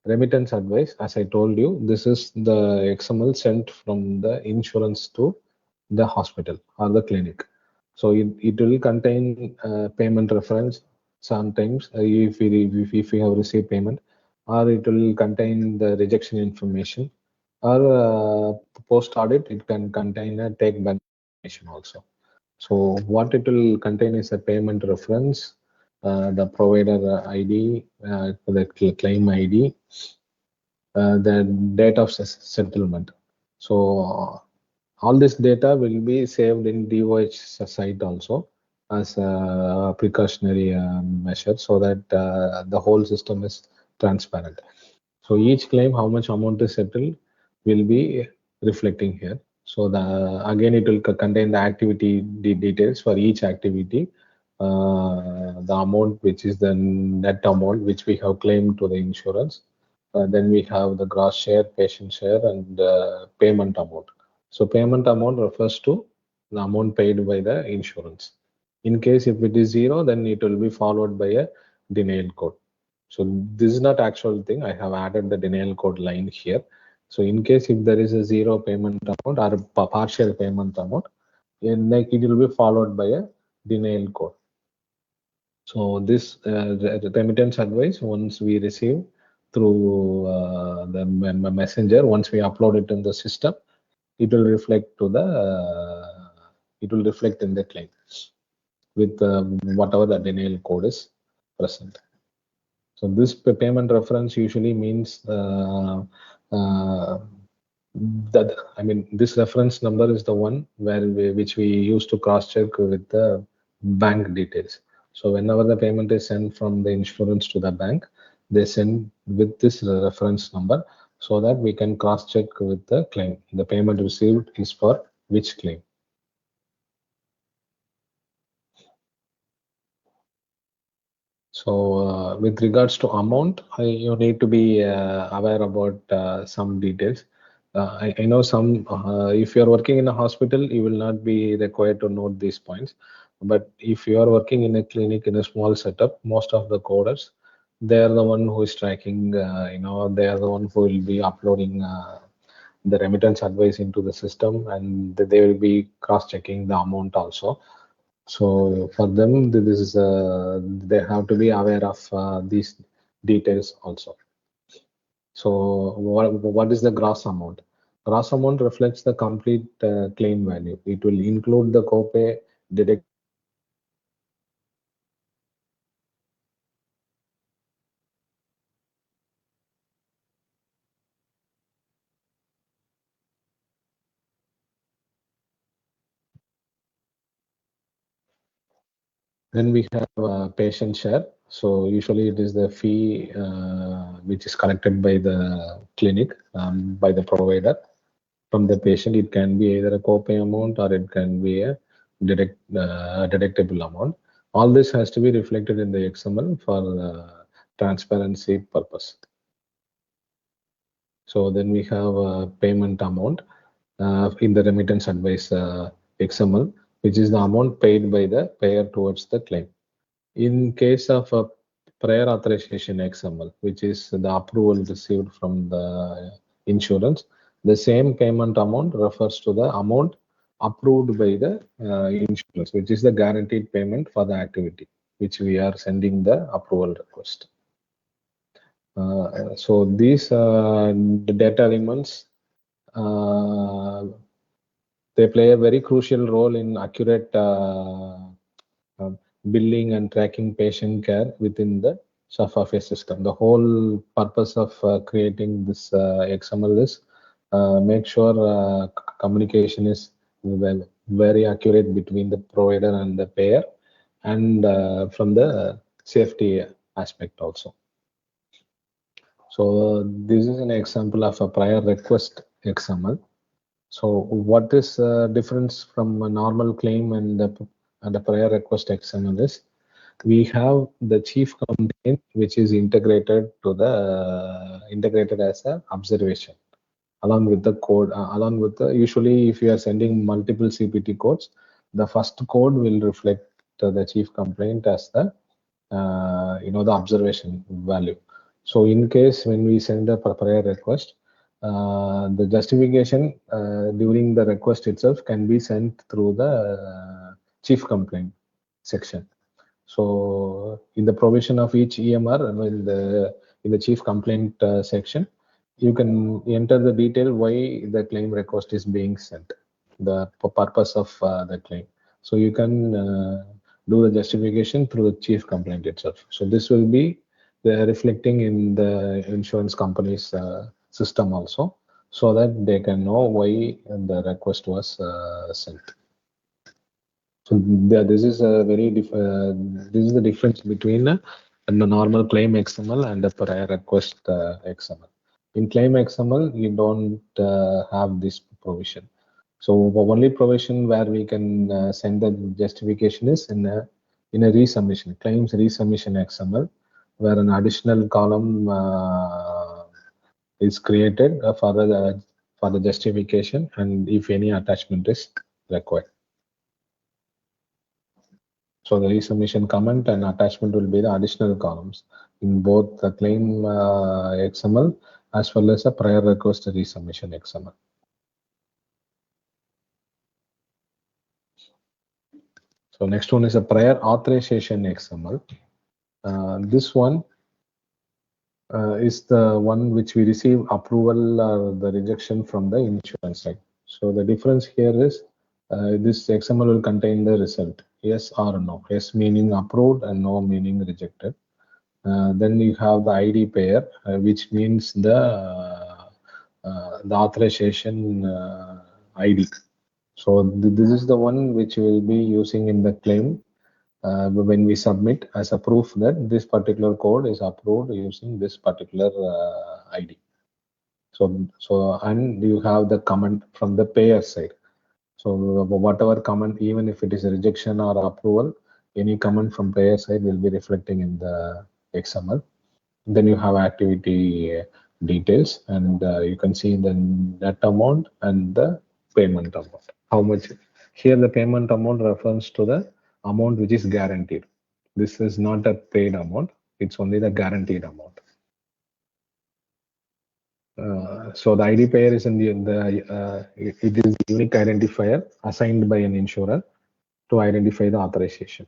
remittance advice, as I told you, this is the XML sent from the insurance to the hospital or the clinic. So it will contain payment reference sometimes if we have received payment, or it will contain the rejection information, or post audit it can contain a take back information also. So what it will contain is a payment reference, the provider ID, the claim ID, the date of settlement. So all this data will be saved in DOH site also as a precautionary measure, so that the whole system is transparent. So each claim, how much amount is settled, will be reflecting here. So again it will contain the activity details for each activity, the amount which is the net amount which we have claimed to the insurance. Then we have the gross share, patient share, and payment amount. So payment amount refers to the amount paid by the insurance. In case if it is zero, then it will be followed by a denial code. So this is not actual thing. I have added the denial code line here. So in case if there is a zero payment amount or partial payment amount, like it will be followed by a denial code. So this remittance advice, once we receive through the messenger, once we upload it in the system, it will reflect to the it will reflect in the claim with whatever the denial code is present. So this payment reference usually means uh, that, I mean, this reference number is the one which we use to cross check with the bank details. So whenever the payment is sent from the insurance to the bank, they send with this reference number, so that we can cross check with the claim. The payment received is for which claim. So with regards to amount, you need to be aware about some details. I know some, if you are working in a hospital, you will not be required to note these points. But if you are working in a clinic in a small setup, most of the coders, they are the one who is tracking, they are the one who will be uploading the remittance advice into the system, and they will be cross-checking the amount also. So for them, this is they have to be aware of these details also. So what is the gross amount? Gross amount reflects the complete claim value. It will include the copay, deduct. Then we have patient share. So usually it is the fee which is collected by the clinic, by the provider from the patient. It can be either a copay amount or it can be a deductible amount. All this has to be reflected in the XML for transparency purpose. So then we have payment amount in the remittance advice XML, which is the amount paid by the payer towards the claim. In case of a prior authorization XML, which is the approval received from the insurance, the same payment amount refers to the amount approved by the insurance, which is the guaranteed payment for the activity, which we are sending the approval request. So these the data elements, they play a very crucial role in accurate billing and tracking patient care within the Shafafia system. The whole purpose of creating this XML is make sure communication is very accurate between the provider and the payer, and from the safety aspect also. So this is an example of a prior request XML. So what is difference from a normal claim and the prior request XML is, we have the chief complaint which is integrated to the integrated as a observation along with the code, along with the, usually if you are sending multiple CPT codes, the first code will reflect the chief complaint as the the observation value. So in case when we send a prior request, the justification during the request itself can be sent through the chief complaint section. So in the provision of each EMR, in the chief complaint section, you can enter the detail why the claim request is being sent, the purpose of the claim. So you can do the justification through the chief complaint itself. So this will be reflecting in the insurance company's system also, so that they can know why the request was sent. So this is a this is the difference between a normal claim XML and a prior request XML. In claim XML, you don't have this provision. So the only provision where we can send the justification is in a resubmission, claims resubmission XML, where an additional column is created for the justification, and if any attachment is required. So the resubmission comment and attachment will be the additional columns in both the claim XML as well as a prior request resubmission XML. So next one is a prior authorization XML. This one is the one which we receive approval or the rejection from the insurance side. So the difference here is this XML will contain the result, yes or no. Yes meaning approved and no meaning rejected. Then you have the ID pair, which means the authorization ID. So this is the one which we will be using in the claim when we submit as a proof that this particular code is approved using this particular ID. So and you have the comment from the payer side. So whatever comment, even if it is a rejection or approval, any comment from payer side will be reflecting in the XML. Then you have activity details, and you can see the net amount and the payment amount. How much? Here the payment amount refers to the amount which is guaranteed. This is not a paid amount. It's only the guaranteed amount. So the ID pair is in it is the unique identifier assigned by an insurer to identify the authorization.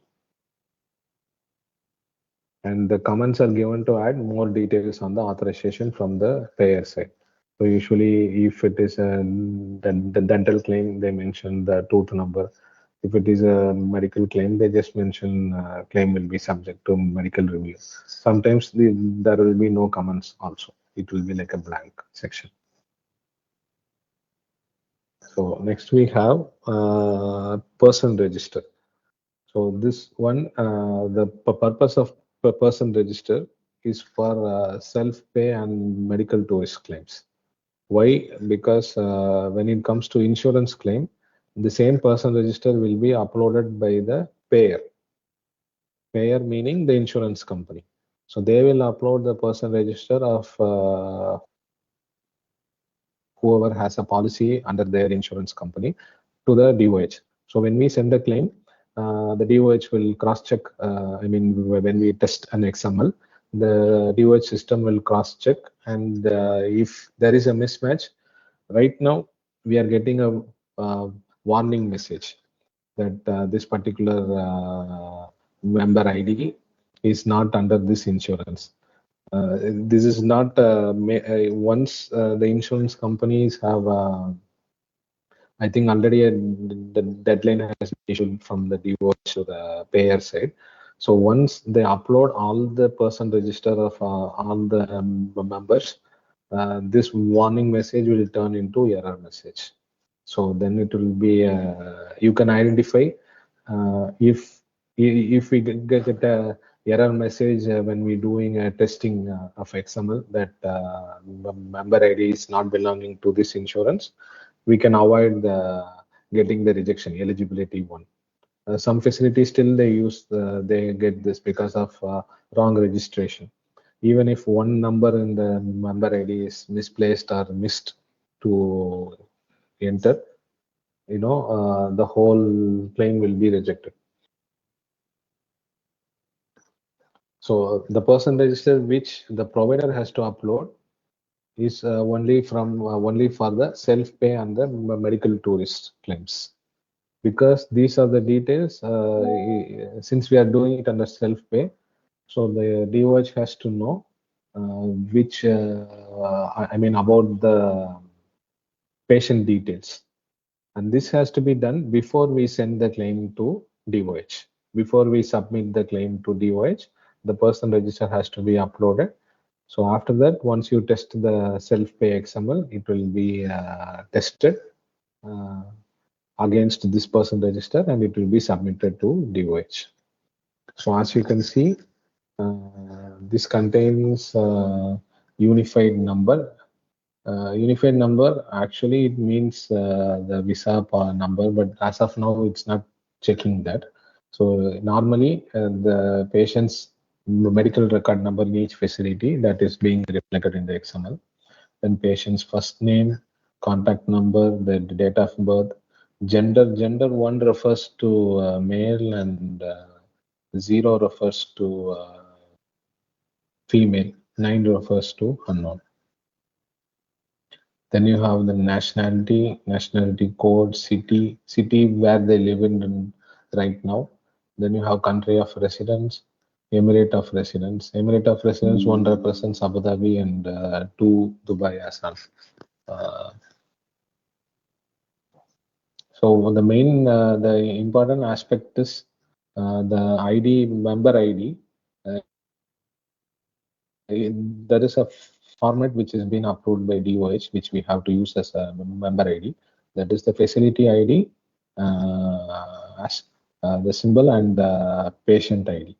And the comments are given to add more details on the authorization from the payer side. So usually if it is a the dental claim, they mention the tooth number. If it is a medical claim, they just mention claim will be subject to medical review. Sometimes there will be no comments also. It will be like a blank section. So next we have person register. So this one, the purpose of person register is for self-pay and medical tourist claims. Why? Because when it comes to insurance claim, the same person register will be uploaded by the payer. Payer meaning the insurance company. So they will upload the person register of whoever has a policy under their insurance company to the DOH. So when we send the claim, the DOH will cross-check. I mean, when we test an XML, the DOH system will cross-check, and if there is a mismatch, right now we are getting a warning message that this particular member ID is not under this insurance. This is not once the insurance companies have I think already the deadline has been issued from the DOH to the payer side. So once they upload all the person register of all the members, this warning message will turn into error message. So then it will be you can identify if we get a error message when we doing a testing of XML that member ID is not belonging to this insurance, we can avoid getting the rejection eligibility one. Some facilities still they get this because of wrong registration. Even if one number in the member ID is misplaced or missed to enter, the whole claim will be rejected. So the person register which the provider has to upload is only for the self-pay and the medical tourist claims. because these are the details. Since we are doing it under self-pay, so the DOH has to know which I mean about the patient details, and this has to be done before we send the claim to DOH. Before we submit the claim to DOH, the person register has to be uploaded. So after that, once you test the self-pay XML, it will be tested uh, against this person register, and it will be submitted to DOH. So as you can see, this contains unified number. Unified number, actually it means the visa number, but as of now it's not checking that. So normally the patient's medical record number in each facility, that is being reflected in the XML. Then patient's first name, contact number, the date of birth, gender. Gender one refers to male, and zero refers to female, nine refers to unknown. Then you have the nationality code, city where they live in right now. Then you have country of residence, emirate of residence. Emirate of residence, one represents Abu Dhabi and two Dubai as well. Uh, so the important aspect is the ID, member ID. Uh, there is a format which has been approved by DOH, which we have to use as a member ID. That is the facility ID, as the symbol, and the patient ID.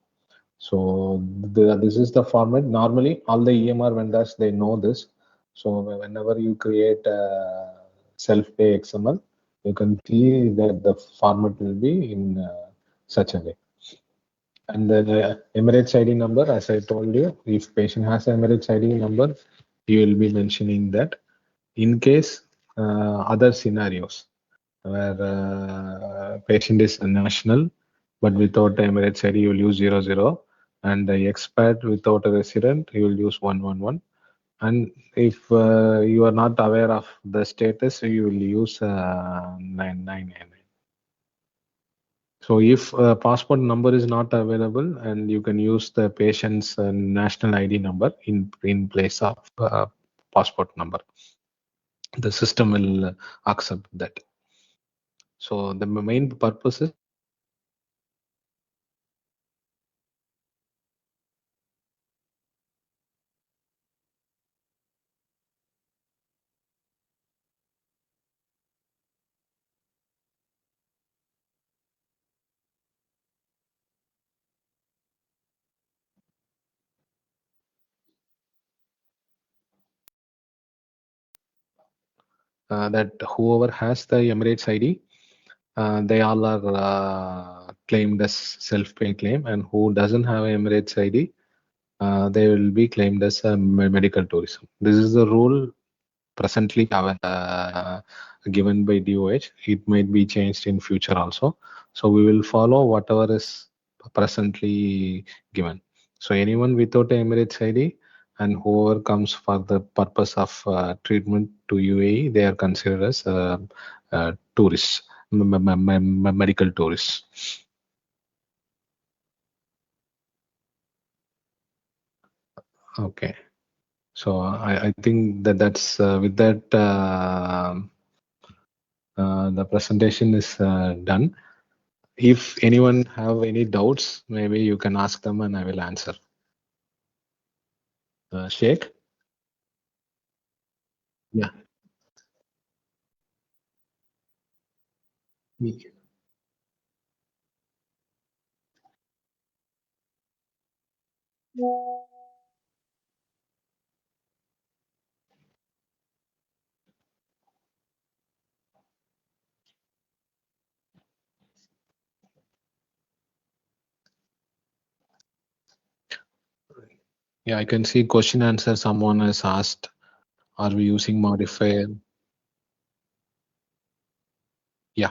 So this is the format. Normally, all the EMR vendors, they know this. So whenever you create a self-pay XML, you can see that the format will be in such a way. And the Emirates ID number, as I told you, if patient has Emirates ID number, you will be mentioning that. In case other scenarios where patient is a national but without Emirates ID, you will use 00, and the expat without a resident, you will use 111. And if you are not aware of the status, you will use 999. So if passport number is not available, and you can use the patient's national ID number in place of passport number, the system will accept that. So the main purpose is that whoever has the Emirates ID, they all are claimed as self-pay claim, and who doesn't have Emirates ID, they will be claimed as medical tourism. This is the rule presently given by DOH. It might be changed in future also. So we will follow whatever is presently given. So anyone without Emirates ID and whoever comes for the purpose of treatment to UAE, they are considered as tourists, medical tourists. Okay. So I think that that's with that the presentation is done. If anyone have any doubts, maybe you can ask them and I will answer. Sheikh? Yeah. Yeah, I can see question answer. Someone has asked, are we using modifier? Yeah.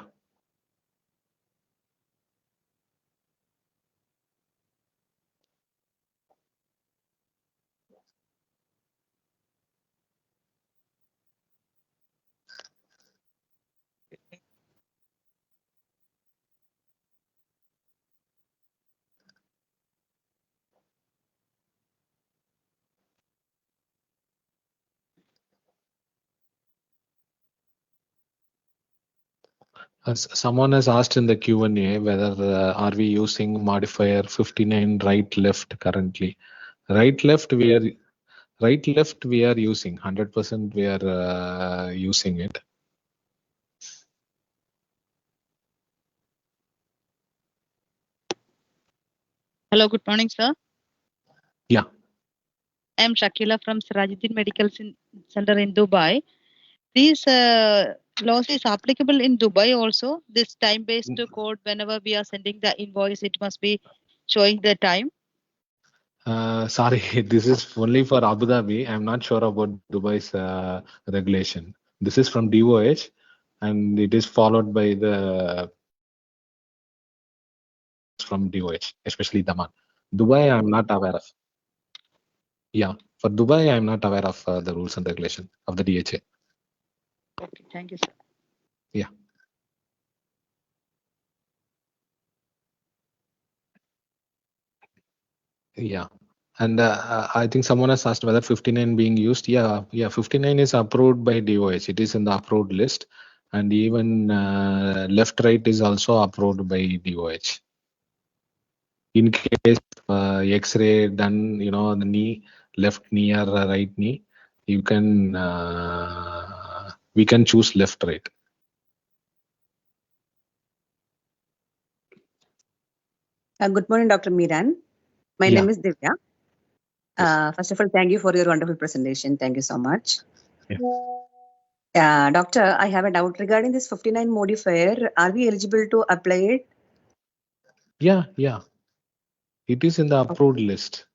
Someone has asked in the Q&A whether are we using modifier 59 right left currently. Right left we are using 100%. We are using it. Hello, good morning, sir. Yeah. I am Shakila from Sirajuddin Medical Center in Dubai. These laws is applicable in Dubai also. This time-based code, whenever we are sending the invoice, it must be showing the time. Sorry, this is only for Abu Dhabi. I'm not sure about Dubai's regulation. This is from DOH, and it is followed by the from DOH, especially Daman. Dubai, I'm not aware of. Yeah, for Dubai, I'm not aware of the rules and regulation of the DHA. Okay, thank you, sir. Yeah. Yeah. And I think someone has asked whether 59 being used. Yeah, 59 is approved by DOH. It is in the approved list. And even left-right is also approved by DOH. In case X-ray done, the knee, left knee or right knee, you can we can choose left-right. Good morning, Dr. Miran. My name is Divya. First of all, thank you for your wonderful presentation. Thank you so much. Doctor, I have a doubt regarding this 59 modifier. Are we eligible to apply it? Yeah. It is in the approved list.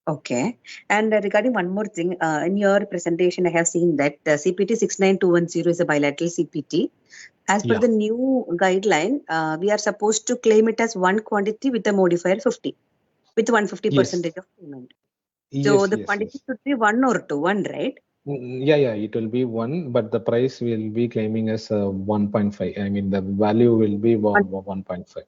Okay. And regarding one more thing, in your presentation, I have seen that CPT 69210 is a bilateral CPT. As per the new guideline, we are supposed to claim it as one quantity with a modifier 50, with 150% of payment. So the quantity should be 1 or 2, 1, right? Yeah, it will be 1, but the price will be claiming as 1.5. I mean, the value will be 1.5.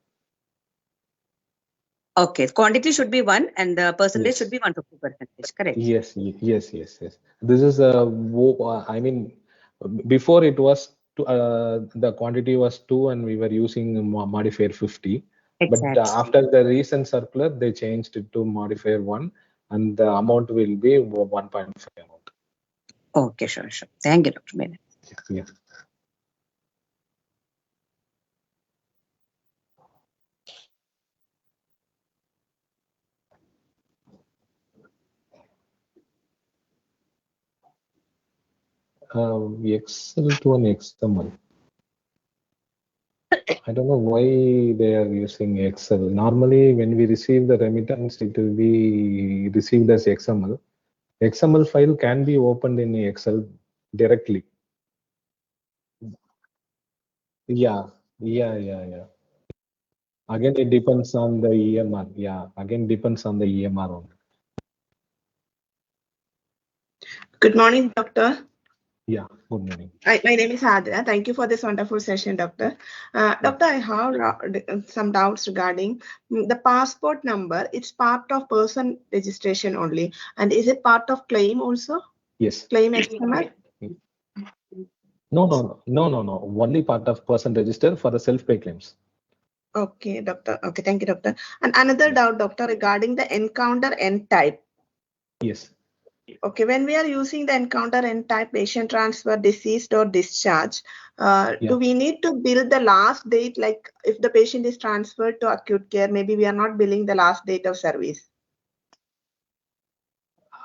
Okay, quantity should be 1 and the percentage should be 150%, correct? Yes. This is I mean, before it was the quantity was 2 and we were using modifier 50. Exactly. But after the recent circular, they changed it to modifier 1 and the amount will be 1.5 amount. Okay, sure. Thank you, Dr. Menon. Yeah. Excel to an XML. I don't know why they are using Excel. Normally, when we receive the remittance, it will be received as XML. XML file can be opened in Excel directly. Yeah. Again, it depends on the EMR. Yeah, again, depends on the EMR only. Good morning, doctor. Yeah, good morning. My name is Adra. Thank you for this wonderful session, doctor. Doctor, I have some doubts regarding the passport number. It's part of person registration only. And is it part of claim also? Yes. Claim XML? No. Only part of person register for the self-pay claims. Okay, doctor. Okay, thank you, doctor. And another doubt, doctor, regarding the encounter end type. Yes. Okay, when we are using the encounter end type patient transfer, deceased or discharge, do we need to bill the last date? Like if the patient is transferred to acute care, maybe we are not billing the last date of service.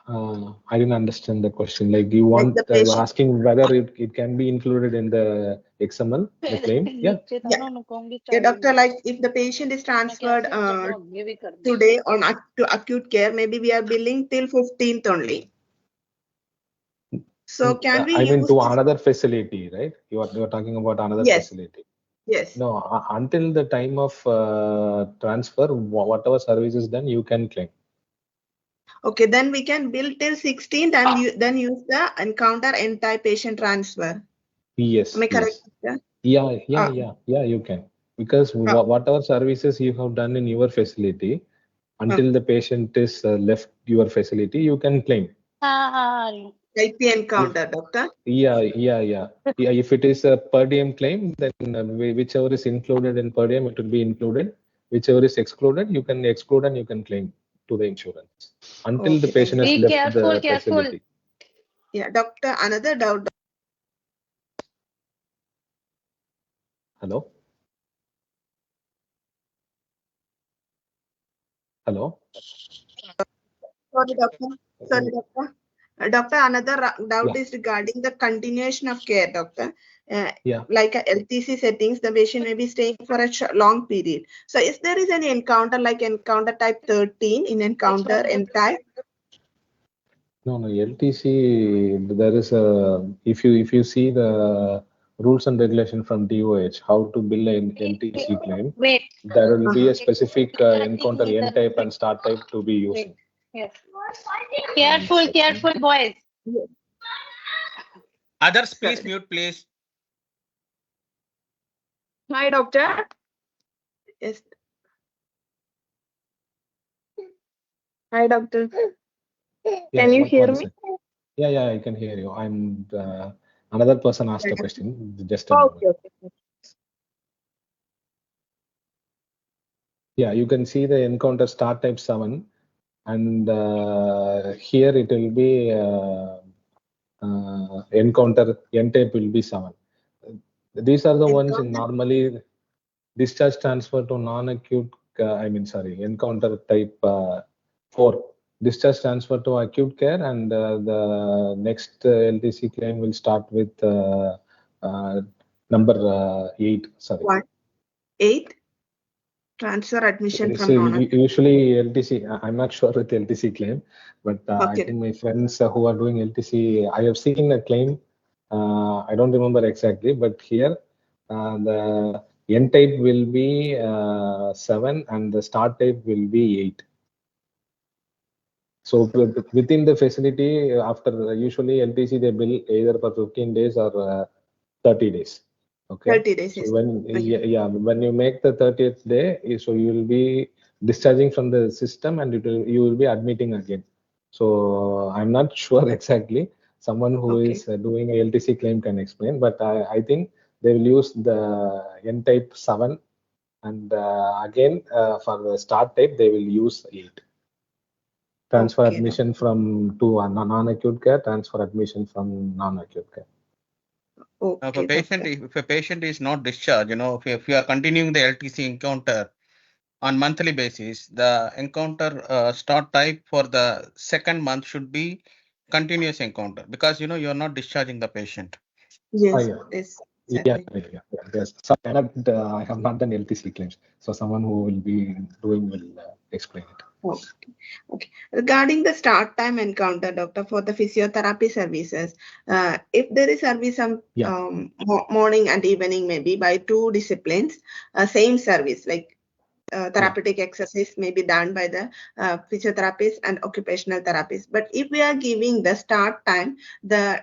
I didn't understand the question. Like you want asking whether it can be included in the XML, the claim? Yeah, doctor, like if the patient is transferred today to acute care, maybe we are billing till 15th only. So can we use to another facility, right? You're talking about another facility. Yes. No, until the time of transfer, whatever service is done, you can claim. Okay, then we can bill till 16th and then use the encounter end type patient transfer. Yes. Am I correct? Yeah, you can. Because whatever services you have done in your facility, until the patient is left your facility, you can claim. IP encounter, doctor. Yeah. If it is a per diem claim, then whichever is included in per diem, it will be included. Whichever is excluded, you can exclude and you can claim to the insurance until the patient has left the facility. Yeah, doctor, another doubt. Hello? Hello? Sorry, doctor. Sorry, doctor. Doctor, another doubt Yeah. is regarding the continuation of care, doctor. Yeah. Like a LTC settings, the patient may be staying for a long period. So, if there is any encounter like encounter type 13 in encounter M type? No, LTC, there is a, if you see the rules and regulation from DOH, how to bill an LTC claim, there will be a specific encounter end type and start type to be used. Yes. Careful, boys. Others, please mute, please. Hi, doctor. Yes. Hi, doctor. Can you hear me? Yeah, I can hear you. I'm another person asked a question. Just a okay. Yeah, you can see the encounter start type 7, and here it will be encounter end type will be 7. These are the ones in normally discharge transfer to non-acute. Encounter type 4. Discharge transfer to acute care, and the next LTC claim will start with number 8. Sorry. 8. Transfer admission from usually LTC. I'm not sure with LTC claim, but I think my friends who are doing LTC, I have seen a claim. I don't remember exactly, but here the end type will be 7 and the start type will be 8. So within the facility, after usually LTC, they bill either for 15 days or 30 days. Okay. 30 days. So when you make the 30th day, so you will be discharging from the system and you will be admitting again. So I'm not sure exactly. Someone who is doing a LTC claim can explain, but I think they will use the N type 7, and again for the start type they will use 8. Transfer admission from to non-acute care, transfer admission from non-acute care. If a patient is not discharged, if you are continuing the LTC encounter on monthly basis, the encounter start type for the second month should be continuous encounter, because you are not discharging the patient. Yes. Yes. So I have not done LTC claims, so someone who will be doing will explain it. Okay. Regarding the start time encounter, doctor, for the physiotherapy services, if there is service morning and evening, maybe by 2 disciplines, same service like therapeutic exercise may be done by the physiotherapist and occupational therapist. But if we are giving the start time, the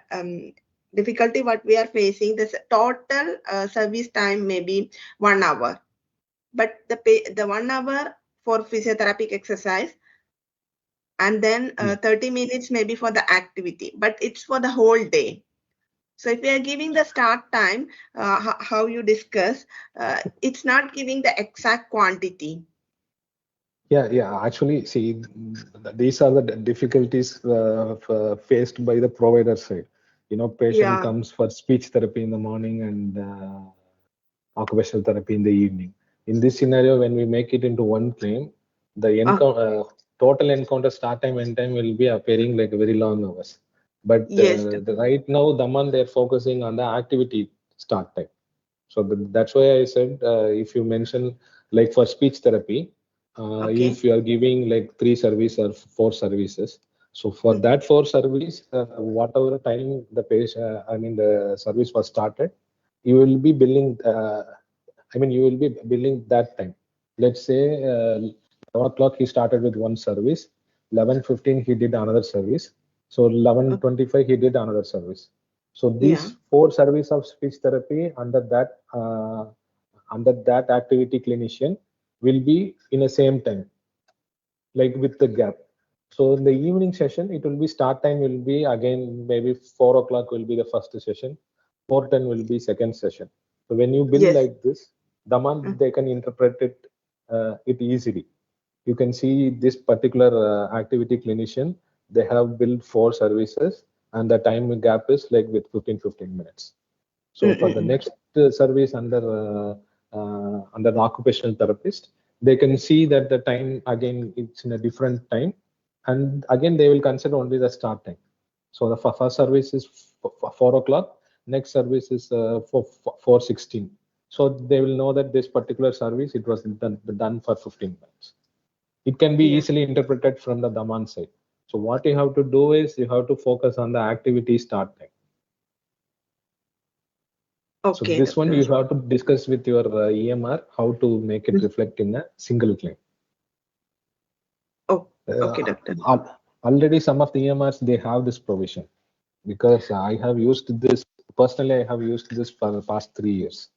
difficulty what we are facing, this total service time may be 1 hour, but the 1 hour for physiotherapy exercise, and then 30 minutes maybe for the activity, but it's for the whole day. So if we are giving the start time, how you discuss, it's not giving the exact quantity. Yeah. Actually, see, these are the difficulties faced by the provider side. Patient comes for speech therapy in the morning and occupational therapy in the evening. In this scenario, when we make it into one claim, the total encounter start time, end time will be appearing like very long hours. But right now, Daman, they're focusing on the activity start time. So that's why I said, if you mention like for speech therapy, if you are giving like 3 services or 4 services, so for that 4 service, whatever time the patient, the service was started, you will be billing. You will be billing that time. Let's say 11 o'clock he started with one service, 11:15 he did another service, so 11:25 he did another service. So these 4 services of speech therapy under that activity clinician will be in the same time, like with the gap. So in the evening session, it will be start time will be again maybe 4 o'clock will be the first session, 4:10 will be second session. So when you build Yes. like this, Daman they can interpret it easily. You can see this particular activity clinician, they have built 4 services and the time gap is like with 15 minutes. So for the next service under the occupational therapist, they can see that the time again it's in a different time, and again they will consider only the start time. So the first service is 4 o'clock, next service is 4:16. So they will know that this particular service it was done for 15 minutes. It can be easily interpreted from the Daman side. So what you have to do is you have to focus on the activity start time. So Okay, this one doctor. you have to discuss with your EMR how to make it reflect in a single claim. Oh, okay, doctor. Already some of the EMRs they have this provision, because I have used this personally. I have used this for the past 3 years.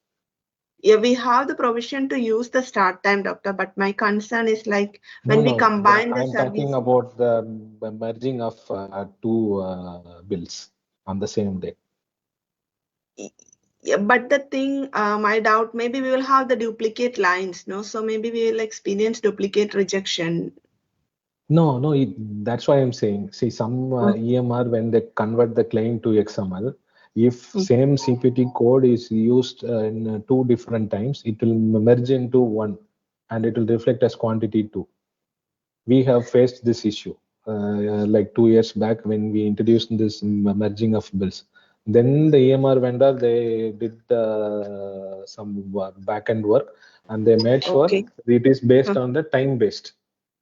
Yeah, we have the provision to use the start time, doctor. But my concern is like when we No, combine the I'm talking service. about the merging of 2 bills on the same day. Yeah, but the thing, my doubt, maybe we will have the duplicate lines, no? So maybe we will experience duplicate rejection. No, that's why I'm saying. See, some EMR when they convert the claim to XML, if same CPT code is used in 2 different times, it will merge into one, and it will reflect as quantity 2. We have faced this issue like 2 years back when we introduced this merging of bills. Then the EMR vendor they did some back-end work, and they made sure it is based on the time based.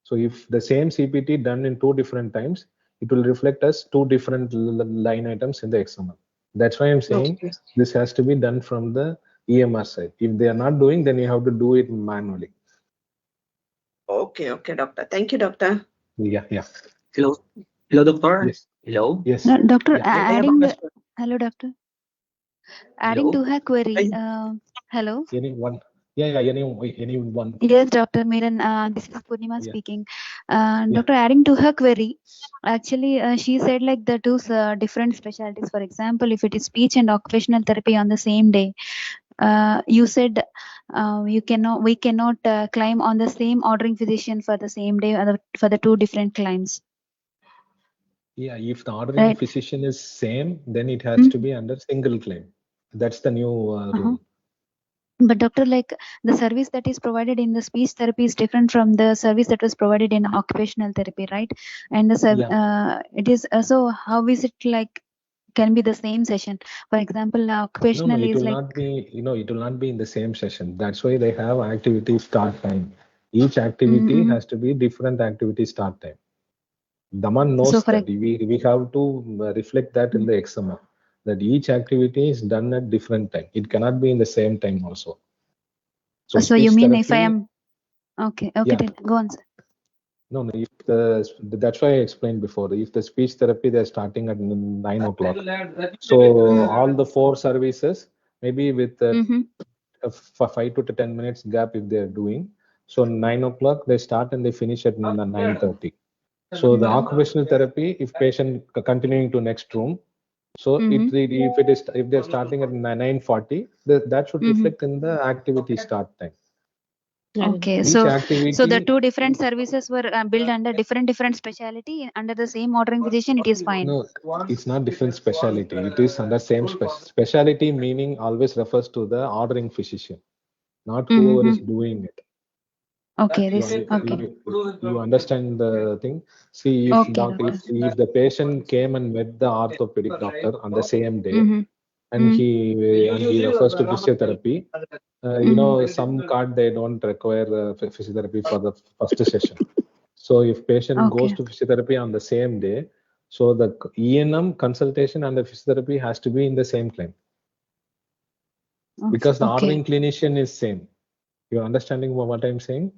So if the same CPT done in 2 different times, it will reflect as 2 different line items in the XML. That's why I'm saying this has to be done from the EMR side. If they are not doing, then you have to do it manually. Okay, doctor. Thank you, doctor. Yeah. Hello, doctor. Yes. Hello. Yes. No, doctor, Yeah. hello, doctor. Adding to her query. Hello. Anyone? Yeah. Anyone? Yes, Dr. Miran, this is Purnima speaking. Doctor, adding to her query, actually, she said like the 2 different specialties. For example, if it is speech and occupational therapy on the same day, you said we cannot claim on the same ordering physician for the same day for the 2 different claims. Yeah, if the ordering physician is same, then it has to be under single claim. That's the new rule. But doctor, like the service that is provided in the speech therapy is different from the service that was provided in occupational therapy, right? And the it is so how is it like can be the same session? For example, occupational No, it is will like not be. It will not be in the same session. That's why they have activity start time. Each activity has to be different activity start time. Daman knows that we have to reflect that in the XML, that each activity is done at different time. It cannot be in the same time also. So you mean if I am okay, then go on, sir. No, that's why I explained before. If the speech therapy they're starting at 9 o'clock, so all the 4 services maybe with a 5 to 10 minutes gap if they're doing. So 9 o'clock they start and they finish at 9:30. So the occupational therapy, if patient continuing to next room, so if they're starting at 9:40, that should reflect in the activity start time. Okay, so the 2 different services were built under different specialty under the same ordering physician. It is fine. No, it's not different specialty. It is under same specialty. Meaning always refers to the ordering physician, not whoever is doing it. Okay, you understand the thing. See, if if the patient came and met the orthopedic doctor on the same day, and he refers to physiotherapy, some card they don't require physiotherapy for the first session. So if patient goes to physiotherapy on the same day, so the ENM consultation and the physiotherapy has to be in the same claim, because the ordering clinician is same. You're understanding what I'm saying?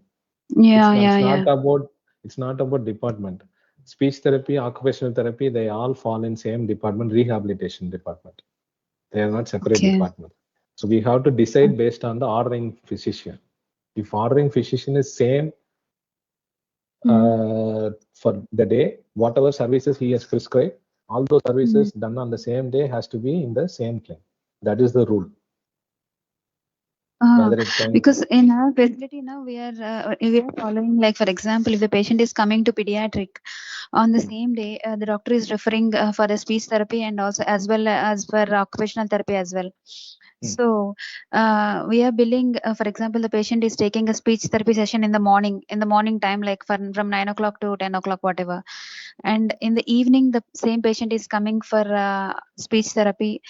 It's not about department. Speech therapy, occupational therapy, they all fall in same department, rehabilitation department. They are not separate department. So we have to decide based on the ordering physician. If ordering physician is same, for the day, whatever services he has prescribed, all those services done on the same day has to be in the same claim. That is the rule. Whether it can, because in our facility now we are following, like for example, if the patient is coming to pediatric on the same day, the doctor is referring for the speech therapy and also as well as for occupational therapy as well. So we are billing, for example, the patient is taking a speech therapy session in the morning time, like from 9 o'clock to 10 o'clock, whatever. And in the evening, the same patient is coming for speech therapy.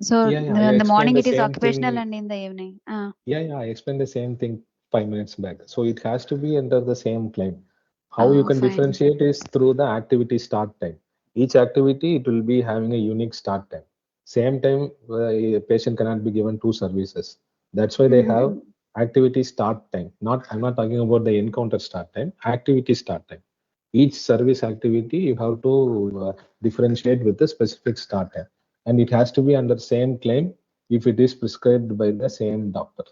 So in the morning it is occupational and in the evening. I explained the same thing 5 minutes back. So it has to be under the same claim. How you can differentiate is through the activity start time. Each activity, it will be having a unique start time. Same time, a patient cannot be given two services. That's why they have activity start time. I'm not talking about the encounter start time, activity start time. Each service activity, you have to differentiate with the specific start time. And it has to be under same claim if it is prescribed by the same doctor.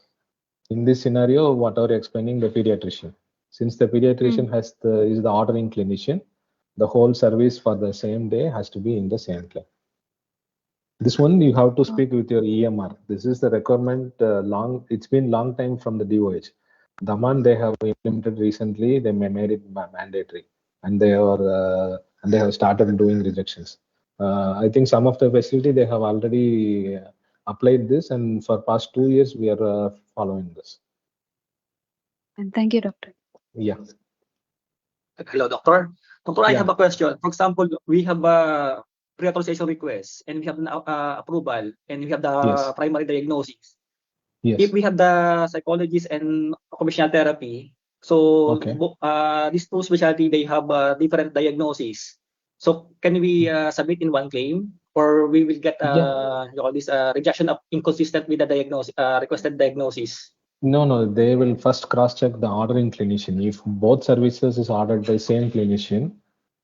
In this scenario, what are you explaining, the pediatrician? Since the pediatrician is the ordering clinician, the whole service for the same day has to be in the same claim. This one you have to speak with your EMR. This is the requirement. It's been long time from the DOH. Daman they have implemented recently. They made it mandatory, and they have started doing rejections. I think some of the facility they have already applied this, and for past 2 years we are following this. And thank you, doctor. Yeah. Hello, doctor. Doctor, I have a question. For example, we have a pre-authorization request and we have an approval and we have the primary diagnosis. If we have the psychologist and occupational therapy, so these two specialty, they have different diagnosis. So can we submit in one claim, or we will get this rejection of inconsistent with the diagnosis, requested diagnosis? No, they will first cross-check the ordering clinician. If both services is ordered by same clinician,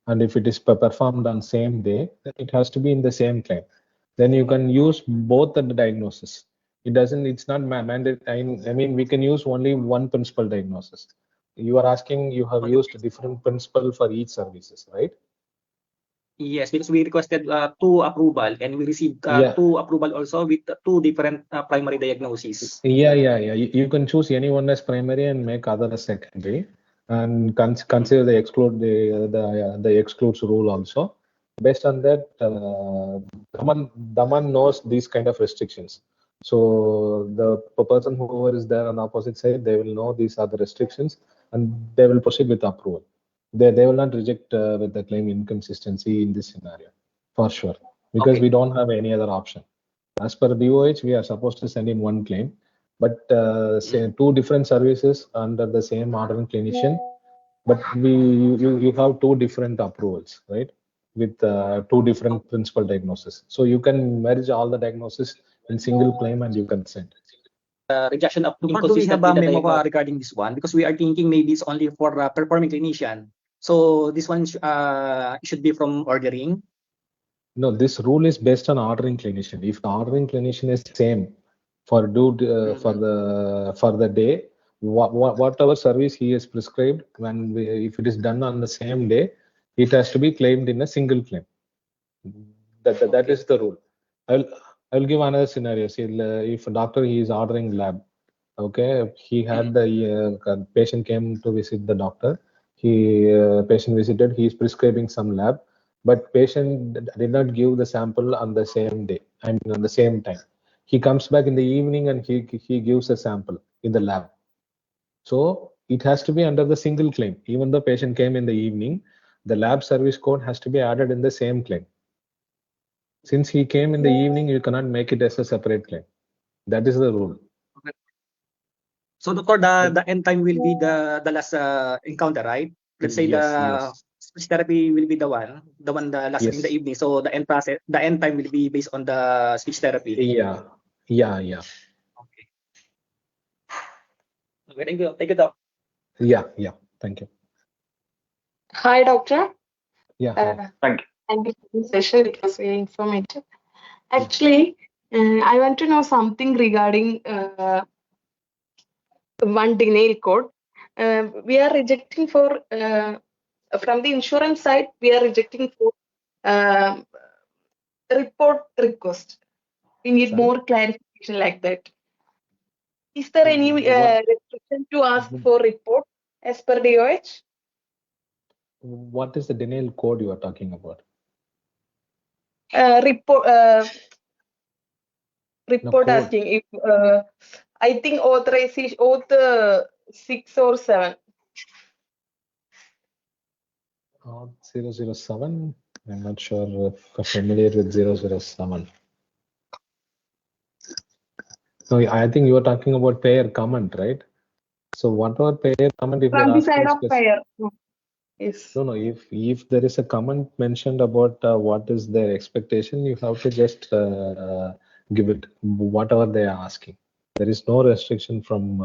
and if it is performed on same day, then it has to be in the same claim. Then you can use both the diagnosis. It's not mandate. I mean, we can use only one principal diagnosis. You are asking, you have used a different principal for each services, right? Yes, because we requested two approval and we received two approval also with two different primary diagnoses. Yeah. You can choose any one as primary and make other as secondary, and consider the excludes rule also. Based on that, Daman knows these kind of restrictions. So the person whoever is there on the opposite side, they will know these are the restrictions, and they will proceed with approval. They will not reject with the claim inconsistency in this scenario, for sure, because we don't have any other option. As per DOH, we are supposed to send in one claim, but say two different services under the same ordering clinician, but you have two different approvals, right? With two different principal diagnoses. So you can merge all the diagnoses in single claim and you can send. Rejection of inconsistent. Do we have a memo regarding this one? Because we are thinking maybe it's only for performing clinician. So this one should be from ordering. No, this rule is based on ordering clinician. If the ordering clinician is same for for the day, whatever service he is prescribed, if it is done on the same day, it has to be claimed in a single claim. That is the rule. I'll give another scenario. See, if a doctor he is ordering lab, okay, he had the patient came to visit the doctor. Patient visited. He is prescribing some lab, but patient did not give the sample on the same day. I mean, on the same time. He comes back in the evening and he gives a sample in the lab. So it has to be under the single claim. Even though patient came in the evening, the lab service code has to be added in the same claim. Since he came in the evening, you cannot make it as a separate claim. That is the rule. Okay. So doctor, the end time will be the last encounter, right? Let's say the speech therapy will be the one last in the evening. So the end time will be based on the speech therapy. Yeah. Okay. Thank you, doc. Yeah. Thank you. Hi, doctor. Yeah. Thank you. And this session, it was very informative. Actually, I want to know something regarding one denial code. we are rejecting for from the insurance side, we are rejecting for report request. We need more clarification like that. Is there any restriction to ask for report as per DOH? What is the denial code you are talking about? Report asking if I think authorization auth 6 or 7. 007. I'm not sure if I'm familiar with 007. So I think you are talking about payer comment, right? So whatever payer comment, if from the side of payer. Yes. No. If there is a comment mentioned about what is their expectation, you have to just give it whatever they are asking. There is no restriction from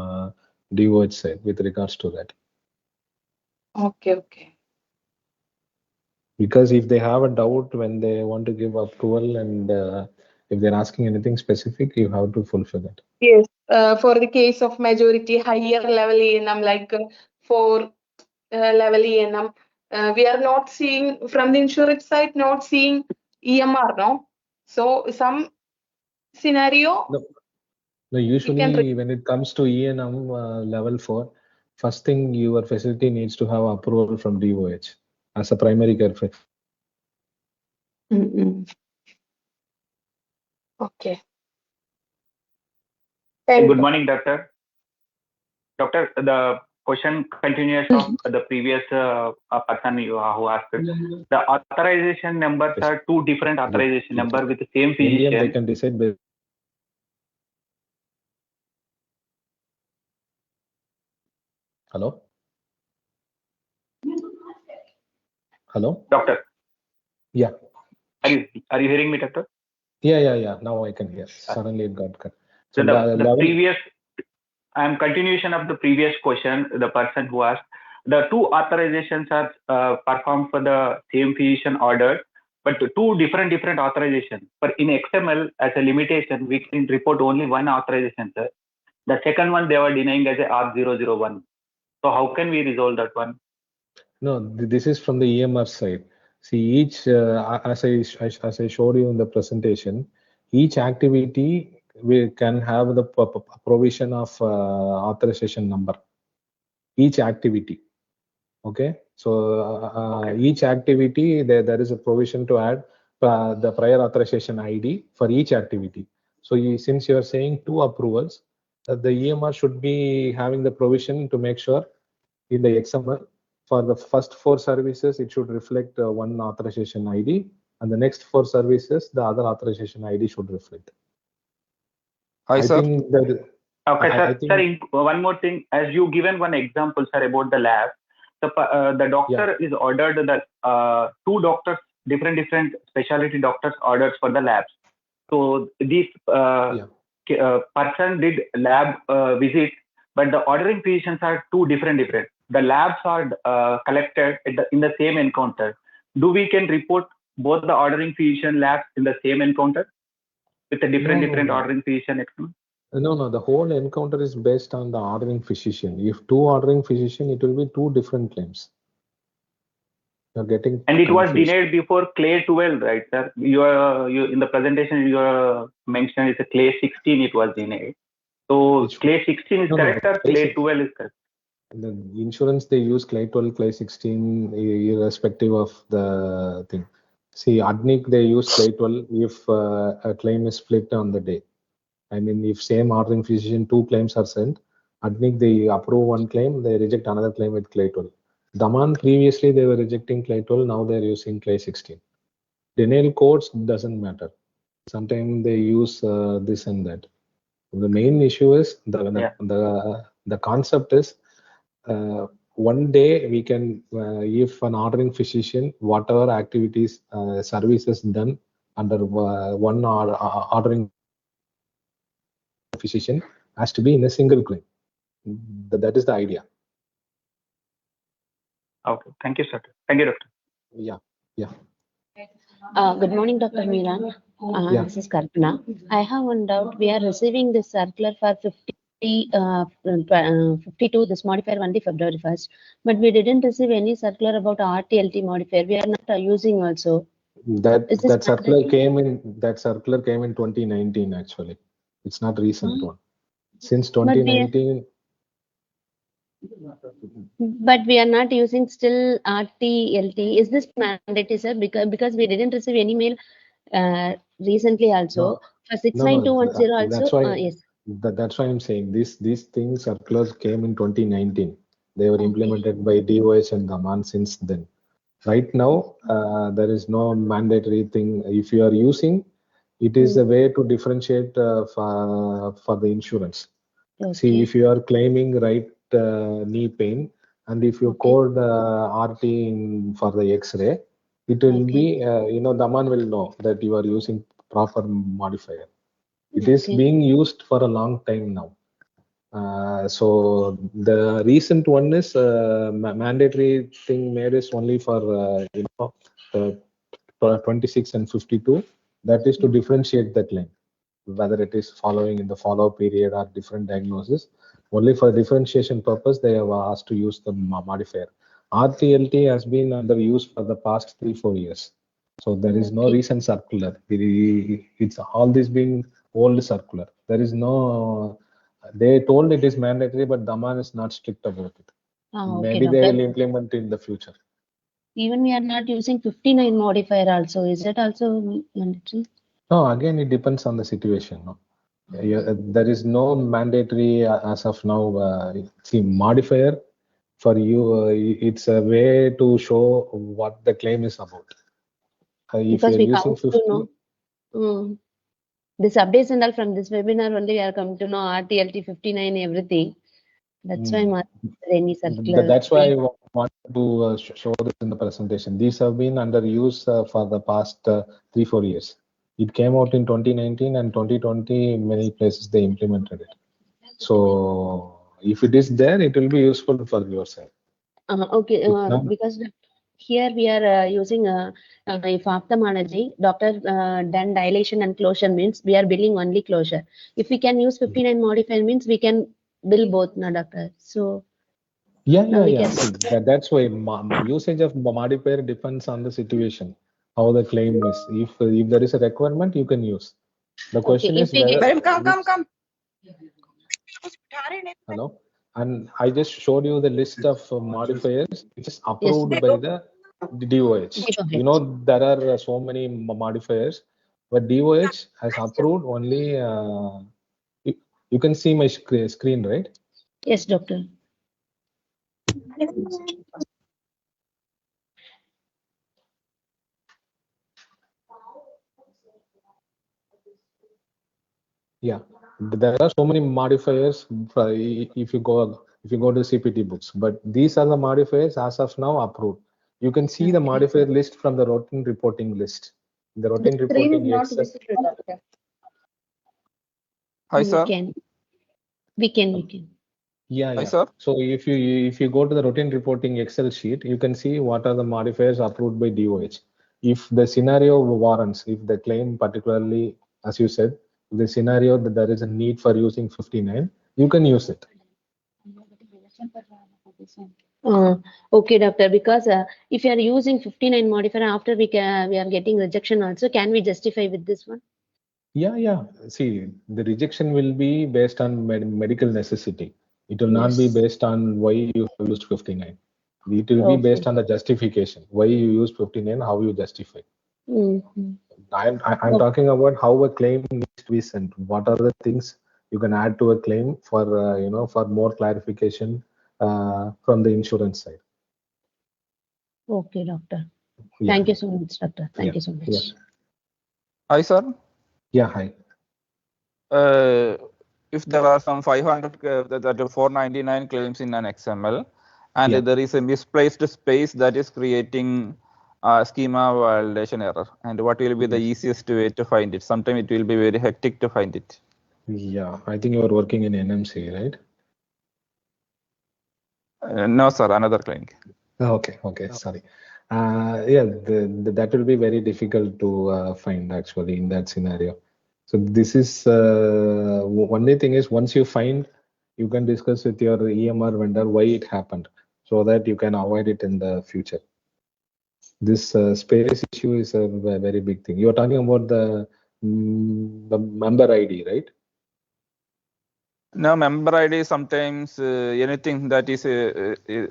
DOH side with regards to that. Okay. Because if they have a doubt when they want to give approval and if they're asking anything specific, you have to fulfill it. Yes. For the case of majority higher level ENM, like for level ENM, we are not seeing from the insurance side, not seeing EMR, no? So some scenario. No, usually when it comes to ENM level 4, first thing your facility needs to have approval from DOH as a primary care facility. Okay. Good morning, doctor. Doctor, the question continues of the previous person who asked. The authorization numbers are two different authorization numbers with the same physician. They can decide by. Hello? Hello? Doctor. Yeah. Are you hearing me, doctor? Yeah. Now I can hear. Suddenly it got cut. So the previous, I'm continuation of the previous question, the person who asked, the two authorizations are performed for the same physician order, but two different authorizations. But in XML, as a limitation, we can report only one authorization, sir. The second one they were denying as a R001. So how can we resolve that one? No, this is from the EMR side. See, each as I showed you in the presentation, each activity we can have the provision of authorization number. Each activity. Okay, so each activity there is a provision to add the prior authorization ID for each activity. So since you are saying two approvals, the EMR should be having the provision to make sure in the XML for the first 4 services it should reflect one authorization ID, and the next 4 services the other authorization ID should reflect. Hi, sir. Think that, okay, sir. Sir, one more thing, as you given one example, sir, about the lab. The doctor is ordered the 2 doctors, different specialty doctors orders for the labs. So this person did lab visit, but the ordering physicians are 2 different. The labs are collected in the same encounter. Do we can report both the ordering physician labs in the same encounter with a different ordering physician? No, the whole encounter is based on the ordering physician. If 2 ordering physician, it will be 2 different claims. You're getting and it was denied before clay 12, right, sir? You in the presentation you mentioned it's a clay 16 it was denied. So clay 16 is correct or clay 12 is correct? The insurance they use clay 12, clay 16 irrespective of the thing. See, ADNIC they use clay 12 if a claim is flipped on the day. I mean, if same ordering physician 2 claims are sent, ADNIC they approve one claim, they reject another claim with clay 12. Daman previously they were rejecting clay 12, now they are using clay 16. Denial codes doesn't matter. Sometimes they use this and that. The main issue is the concept is one day we can if an ordering physician whatever activities services done under one ordering physician has to be in a single claim. That is the idea. Okay, thank you, sir. Thank you, doctor. Yeah. Good morning, Dr. Miran. This is Kalpana. I have one doubt. We are receiving this circular for 50 52, this modifier only February 1st, but we didn't receive any circular about RTLT modifier. We are not using also. That circular came in 2019 actually. It's not recent one. Since 2019. But we are not using still RTLT. Is this mandatory, sir? Because we didn't receive any mail recently also. No. For 69210 also. That's why, yes. That's why I'm saying these things circulars came in 2019. They were implemented by DOH and Daman since then. Right now, there is no mandatory thing. If you are using, it is a way to differentiate for the insurance. Okay. See, if you are claiming right knee pain, and if you code RT for the X-ray, it will be, Daman will know that you are using proper modifier. It is being used for a long time now. So the recent one is mandatory thing made is only for the 26 and 52. That is to differentiate the claim, whether it is following in the follow-up period or different diagnosis. Only for differentiation purpose, they have asked to use the modifier. RTLT has been under use for the past 3-4 years. So there is no recent circular. It's all this being old circular. There is no. They told it is mandatory, but Daman is not strict about it. Maybe they will implement in the future. Even we are not using 59 modifier also. Is that also mandatory? No, again, it depends on the situation. No? There is no mandatory as of now. See, modifier for you, it's a way to show what the claim is about. If because we using come 50, to know. This updates and all from this webinar only we are coming to know RTLT 59 everything. That's why I'm asking any circular. That's why I want to show this in the presentation. These have been under use for the past 3-4 years. It came out in 2019 and 2020. Many places they implemented it. So if it is there, it will be useful for yourself. Okay, because here we are using if ophthalmology, doctor done dilation and closure means we are billing only closure. If we can use 59 modifier means we can bill both, no doctor. So yeah. See, that's why usage of modifier depends on the situation, how the claim is. If there is a requirement, you can use. The question is whether. Come. Hello, and I just showed you the list of modifiers which is approved by the DOH. You know there are so many modifiers, but DOH has approved only. You can see my screen, right? Yes, doctor. Yeah, there are so many modifiers if you go to CPT books, but these are the modifiers as of now approved. You can see the modifier list from the routine reporting list. The routine reporting Excel. Hi, sir. We can. Yeah. Hi, sir. So if you go to the routine reporting Excel sheet, you can see what are the modifiers approved by DOH. If the scenario warrants, if the claim particularly, as you said, the scenario that there is a need for using 59, you can use it. Okay, doctor. Because if you are using 59 modifier after we are getting rejection also, can we justify with this one? Yeah. See, the rejection will be based on medical necessity. It will not be based on why you have used 59. It will be based on the justification. Why you use 59, how you justify. I'm talking about how a claim needs to be sent. What are the things you can add to a claim for for more clarification from the insurance side. Okay, doctor. Thank you so much, doctor. Thank you so much. Hi, sir. Yeah, hi. If there are some 500 that 499 claims in an XML, and there is a misplaced space that is creating schema validation error, and what will be the easiest way to find it? Sometimes it will be very hectic to find it. Yeah, I think you are working in NMC, right? No, sir, another clinic. Okay, sorry. That will be very difficult to find actually in that scenario. So this is only thing is once you find, you can discuss with your EMR vendor why it happened, so that you can avoid it in the future. This space issue is a very big thing. You're talking about the member ID, right? No, member ID sometimes anything that is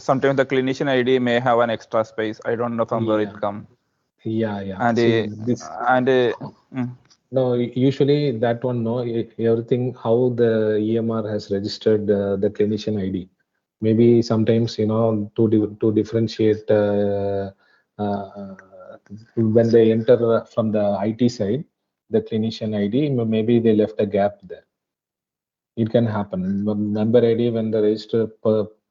sometimes the clinician ID may have an extra space. I don't know from where it comes. Yeah. And see, no, usually that one, no, everything how the EMR has registered the clinician ID. Maybe sometimes, to differentiate when they enter from the IT side, the clinician ID, maybe they left a gap there. It can happen. Member ID, when the registered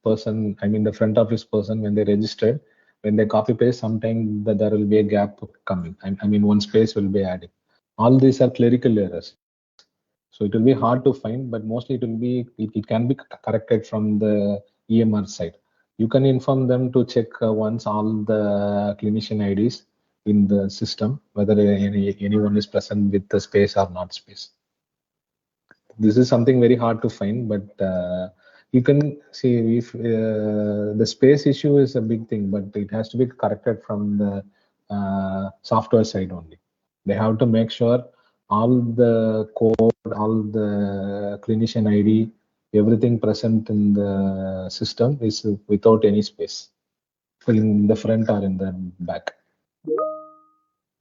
person, I mean the front office person, when they registered, when they copy paste, sometimes there will be a gap coming. I mean one space will be added. All these are clerical errors. So it will be hard to find, but mostly it can be corrected from the EMR side. You can inform them to check once all the clinician IDs in the system, whether anyone is present with the space or not space. This is something very hard to find, but you can see if the space issue is a big thing, but it has to be corrected from the software side only. They have to make sure all the code, all the clinician ID, everything present in the system is without any space in the front or in the back.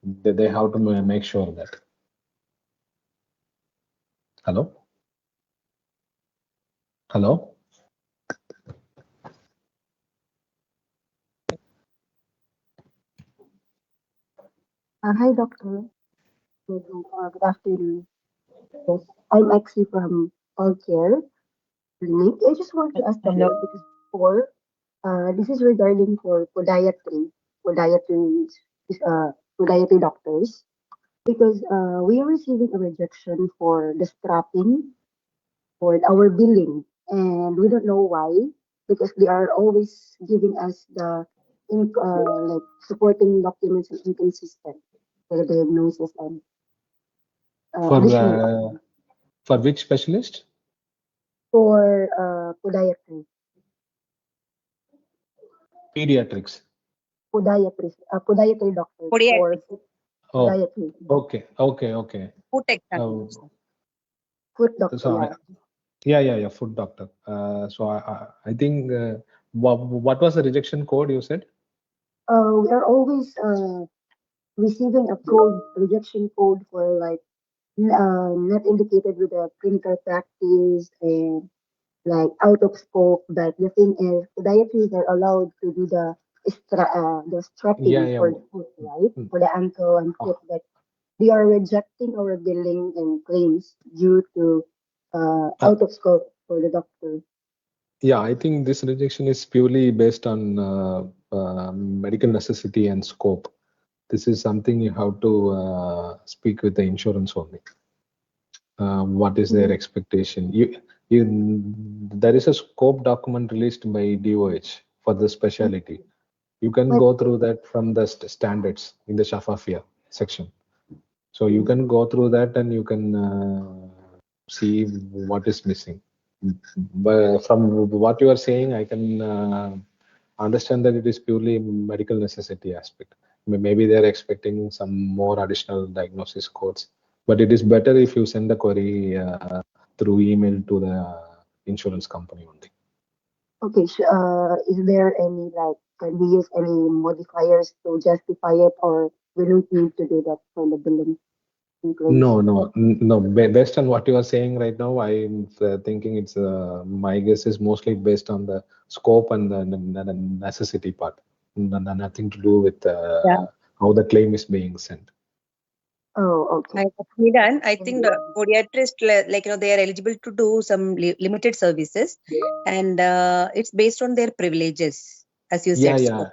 They have to make sure that. Hello? Hello? Hi, Doctor. Good afternoon. Yes, I'm actually from All Care Clinic. I just want to ask Doctor because this is regarding for podiatry doctors, because we are receiving a rejection for the strapping for our billing, and we don't know why, because they are always giving us the like supporting documents and inconsistent for the diagnosis and for which specialist? For podiatry. Pediatrics. Podiatry doctor. Podiatry. Okay. Foot examiners. Foot doctor. So yeah, foot doctor. So I think what was the rejection code you said? We are always receiving a rejection code for like not indicated with a clinical practice and like out of scope. But the thing is, podiatrists are allowed to do the strapping for the foot, right? For the ankle and foot, but they are rejecting our billing and claims due to out of scope for the doctor. Yeah, I think this rejection is purely based on medical necessity and scope. This is something you have to speak with the insurance only. What is their expectation? There is a scope document released by DOH for the specialty. You can go through that from the standards in the Shafafia section. So you can go through that and you can see what is missing. But from what you are saying, I can understand that it is purely medical necessity aspect. Maybe they are expecting some more additional diagnosis codes, but it is better if you send the query through email to the insurance company only. Okay, so is there any can we use any modifiers to justify it, or we don't need to do that for the billing? No. Based on what you are saying right now, I'm thinking it's my guess is mostly based on the scope and the necessity part, nothing to do with how the claim is being sent. Oh, okay. I think the podiatrist, they are eligible to do some limited services, and it's based on their privileges, as you said. Yeah.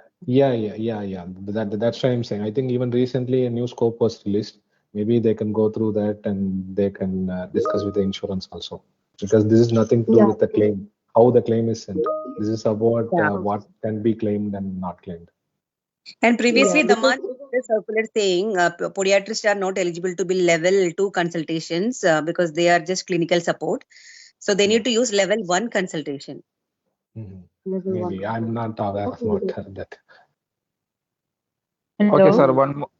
That's what I'm saying. I think even recently a new scope was released. Maybe they can go through that and they can discuss with the insurance also, because this is nothing to do with the claim, how the claim is sent. This is about what can be claimed and not claimed. And previously, the circular saying podiatrists are not eligible to be level 2 consultations because they are just clinical support. So they need to use level 1 consultation. Maybe I'm not aware about that. Hello? Okay, sir. One more.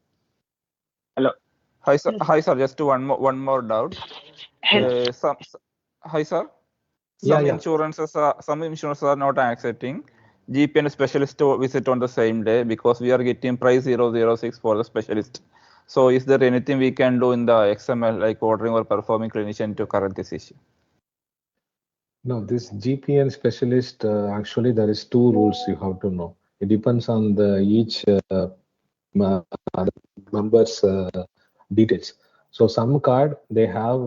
Hello. Hi, sir. Hi, sir. Just one more doubt. Hi, sir. Some insurances are not accepting GP and specialist to visit on the same day because we are getting price 006 for the specialist. So is there anything we can do in the XML like ordering or performing clinician to correct this issue? No, this GP and specialist, actually there is 2 rules you have to know. It depends on the each member's details. So some card, they have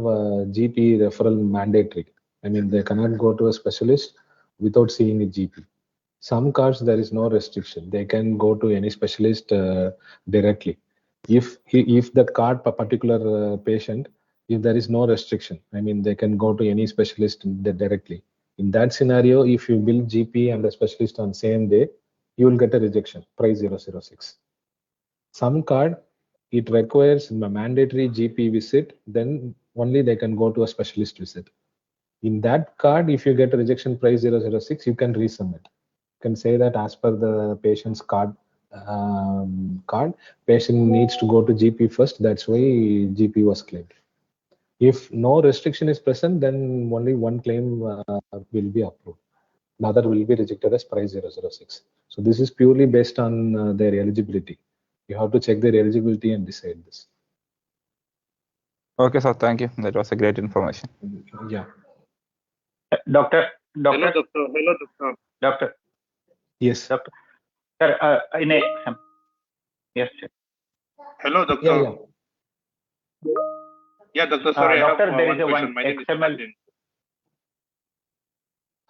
GP referral mandatory. I mean, they cannot go to a specialist without seeing a GP. Some cards, there is no restriction. They can go to any specialist directly. If the card, a particular patient, if there is no restriction, I mean, they can go to any specialist directly. In that scenario, if you bill GP and the specialist on same day, you will get a rejection, price 006. Some card, it requires a mandatory GP visit, then only they can go to a specialist visit. In that card, if you get a rejection price 006, you can resubmit. You can say that as per the patient's card, patient needs to go to GP first. That's why GP was claimed. If no restriction is present, then only one claim will be approved. The other will be rejected as price 006. So this is purely based on their eligibility. You have to check their eligibility and decide this. Okay, sir. Thank you. That was a great information. Yeah. Doctor. Hello, doctor. Yes. Doctor. Sir, yes, sir. Hello, doctor. Yeah, doctor. Sorry, doctor, I have there one is a question. My name is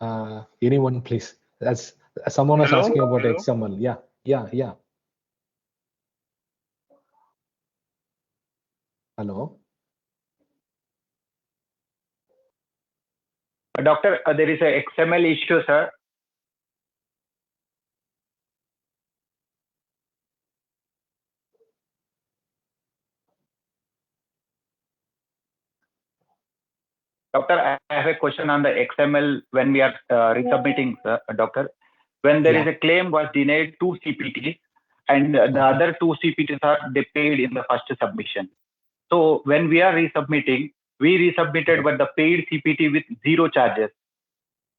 XML. Anyone, please. That's someone was asking about XML. Yeah. Hello. Doctor, there is a XML issue, sir. Doctor, I have a question on the XML when we are resubmitting, doctor. When there is a claim was denied 2 CPTs and the other 2 CPTs are they paid in the first submission. So when we are resubmitting, we resubmitted but the paid CPT with 0 charges.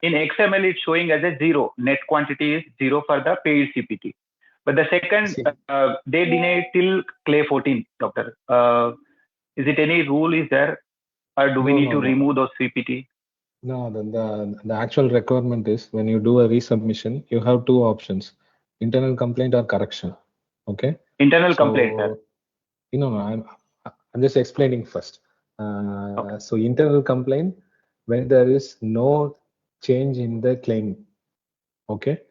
In XML, it's showing as a 0. Net quantity is 0 for the paid CPT. But the second, they denied till clay 14, doctor. Is it any rule is there? Or do we need to remove those CPT? No, the actual requirement is when you do a resubmission, you have 2 options: internal complaint or correction. Okay. Internal complaint, sir. No, I'm just explaining first. So internal complaint when there is no change in the claim. Okay.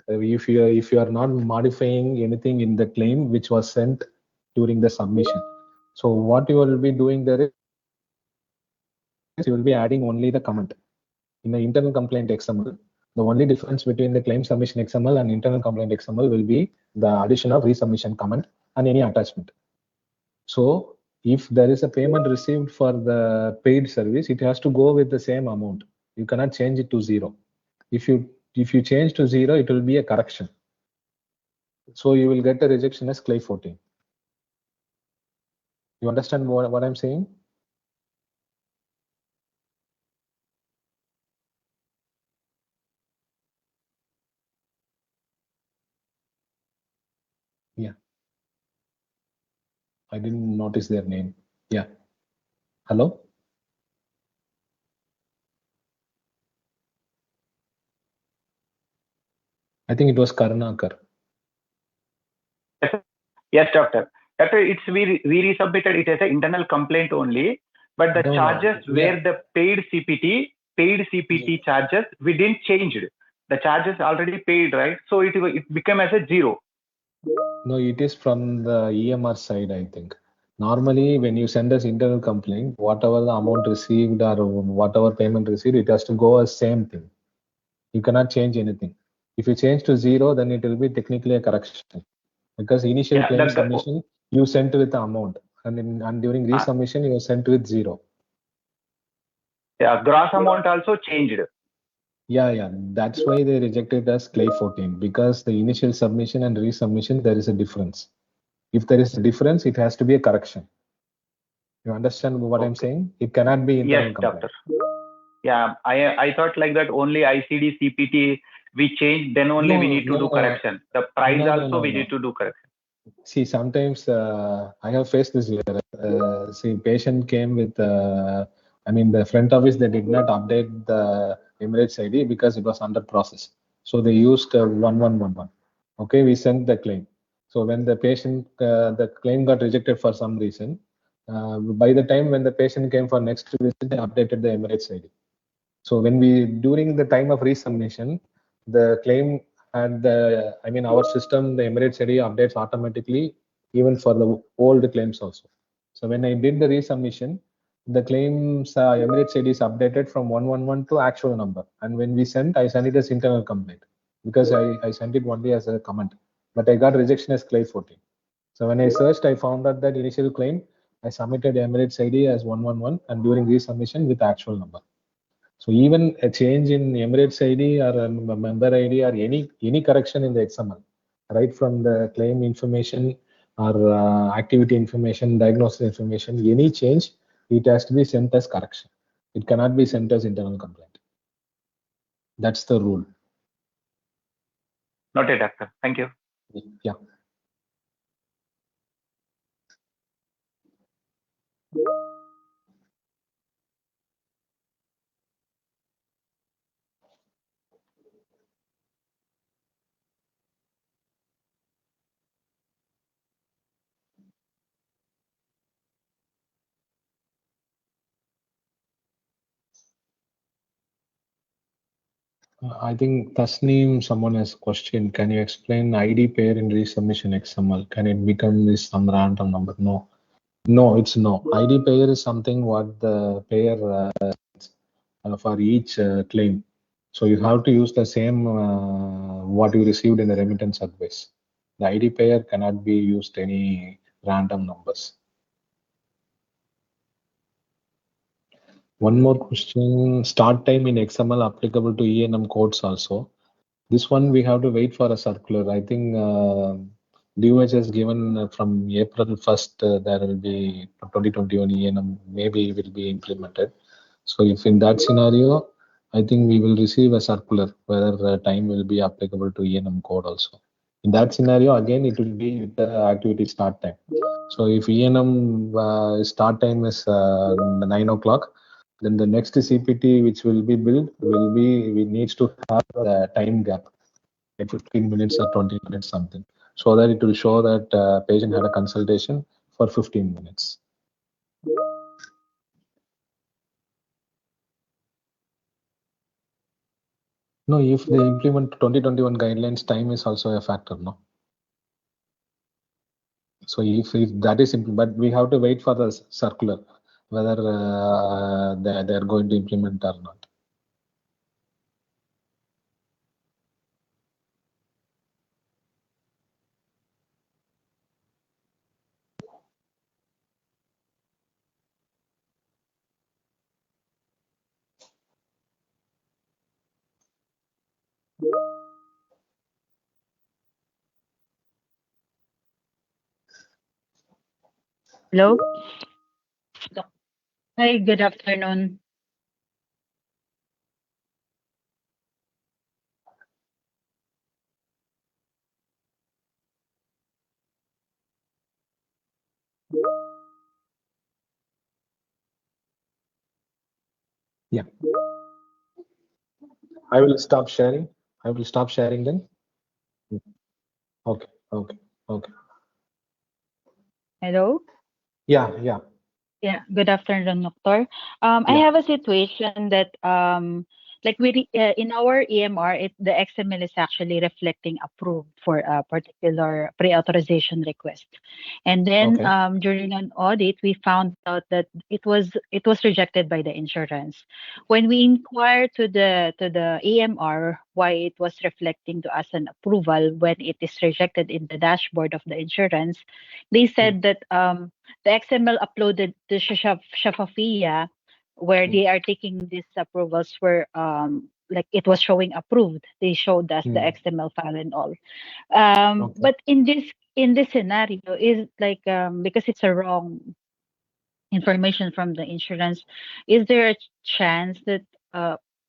If you are not modifying anything in the claim which was sent during the submission. So what you will be doing there is you will be adding only the comment. In the internal complaint XML, the only difference between the claim submission XML and internal complaint XML will be the addition of resubmission comment and any attachment. So if there is a payment received for the paid service, it has to go with the same amount. You cannot change it to 0. If you change to 0, it will be a correction. So you will get a rejection as clay 14. You understand what I'm saying? Yeah. I didn't notice their name. Yeah. Hello? I think it was Karunakar. Yes, doctor. Doctor, it's we resubmitted it as an internal complaint only, but the charges where the paid CPT charges, we didn't change it. The charges already paid, right? So it became as a 0. No, it is from the EMR side, I think. Normally, when you send us internal complaint, whatever the amount received or whatever payment received, it has to go as same thing. You cannot change anything. If you change to 0, then it will be technically a correction. Because initial claim submission, you sent with the amount. And during resubmission, you sent with 0. Yeah, gross amount also changed. Yeah. That's why they rejected as clay 14, because the initial submission and resubmission, there is a difference. If there is a difference, it has to be a correction. You understand what I'm saying? It cannot be internal Yes, complaint. doctor. Yeah, I thought like that only ICD CPT we change, then only we need to do correction. The price also we need to do correction. See, sometimes I have faced this here. See, patient came with, the front office, they did not update the Emirates ID because it was under process. So they used 1111. Okay, we sent the claim. So when the patient, the claim got rejected for some reason, by the time when the patient came for next visit, they updated the Emirates ID. So during the time of resubmission, the claim and our system, the Emirates ID updates automatically, even for the old claims also. So when I did the resubmission, the claims Emirates ID is updated from 111 to actual number. And when we sent, I sent it as internal complaint because I sent it only as a comment, but I got rejection as claim 14. So when I searched, I found out that initial claim, I submitted Emirates ID as 111 and during resubmission with actual number. So even a change in Emirates ID or a member ID or any correction in the XML, right from the claim information or activity information, diagnosis information, any change, it has to be sent as correction. It cannot be sent as internal complaint. That's the rule. Noted, doctor. Thank you. Yeah. I think Tasneem, someone has questioned, can you explain ID pair in resubmission XML? Can it become some random number? No, it's no. ID pair is something what the pair for each claim. So you have to use the same what you received in the remittance advice. The ID pair cannot be used any random numbers. One more question, start time in XML applicable to ENM codes also. This one we have to wait for a circular. I think DOH has given from April 1st, there will be 2021 ENM maybe will be implemented. So if in that scenario, I think we will receive a circular whether time will be applicable to ENM code also. In that scenario, again, it will be with the activity start time. So if ENM start time is 9 o'clock, then the next CPT which will be built we needs to have a time gap, like 15 minutes or 20 minutes something, so that it will show that patient had a consultation for 15 minutes. No, if they implement 2021 guidelines, time is also a factor, no? So if that is simple, but we have to wait for the circular, whether they are going to implement or not. Hello. Hi, good afternoon. Yeah. I will stop sharing. Then. Okay. Hello. Yeah. Yeah, good afternoon, Doctor. I have a situation that like in our EMR, the XML is actually reflecting approved for a particular pre-authorization request, and then during an audit, we found out that it was rejected by the insurance. When we inquired to the EMR why it was reflecting to us an approval when it is rejected in the dashboard of the insurance, they said that the XML uploaded to Shafafia where they are taking these approvals were like it was showing approved. They showed us the XML file and all. But in this scenario is like because it's a wrong information from the insurance, is there a chance that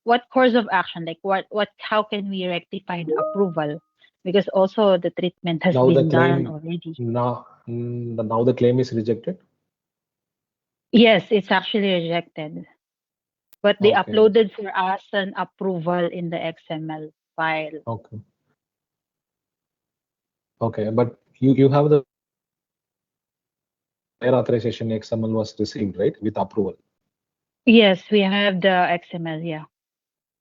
what course of action, like what how can we rectify the approval? Because also the treatment has Now been the claim done already. now the claim is rejected. Yes, it's actually rejected. But they uploaded for us an approval in the XML file. Okay, but you have the prior authorization XML was received, right, with approval. Yes, we have the XML. Yeah.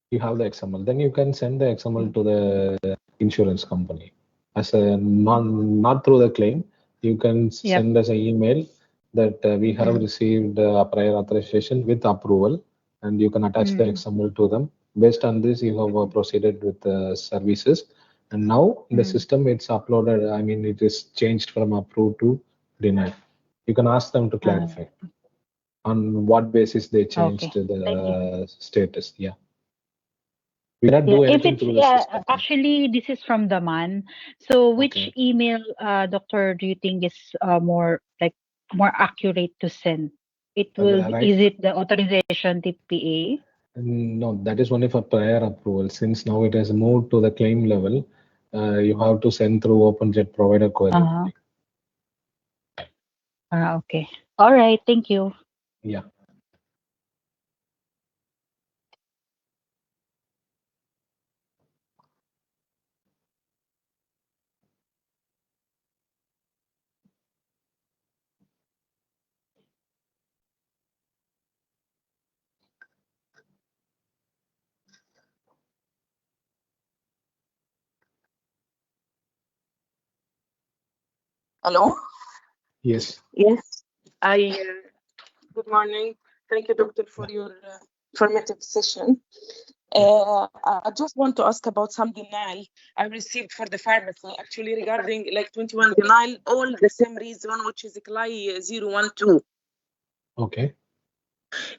You have the XML. Then you can send the XML to the insurance company as a not through the claim. You can send us an email that we have received a prior authorization with approval, and you can attach the XML to them. Based on this, you have proceeded with the services, and now in the system it's uploaded. I mean, it is changed from approved to denied. You can ask them to clarify on what basis they changed the status. Yeah. We cannot do anything through the system. Actually, this is from the man. So, which email, doctor, do you think is more accurate to send? It will. Is it the authorization TPA? No, that is only for prior approval. Since now it has moved to the claim level, you have to send through OpenJet provider query. Okay. All right. Thank you. Yeah. Hello? Yes. Yes. Good morning. Thank you, doctor, for your informative session. I just want to ask about some denial I received for the pharmacy, actually regarding like 21 denial, all the same reason, which is CLI 012. Okay.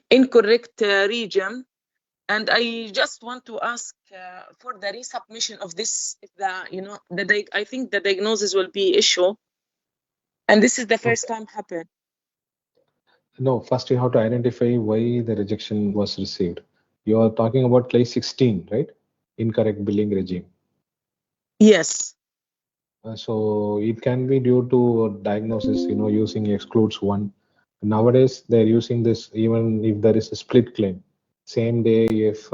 Incorrect region. And I just want to ask for the resubmission of this, I think the diagnosis will be issue. And this is the first time happened. No, first you have to identify why the rejection was received. You are talking about class 16, right? Incorrect billing regime. Yes. So it can be due to diagnosis, using excludes one. Nowadays, they're using this even if there is a split claim. Same day, if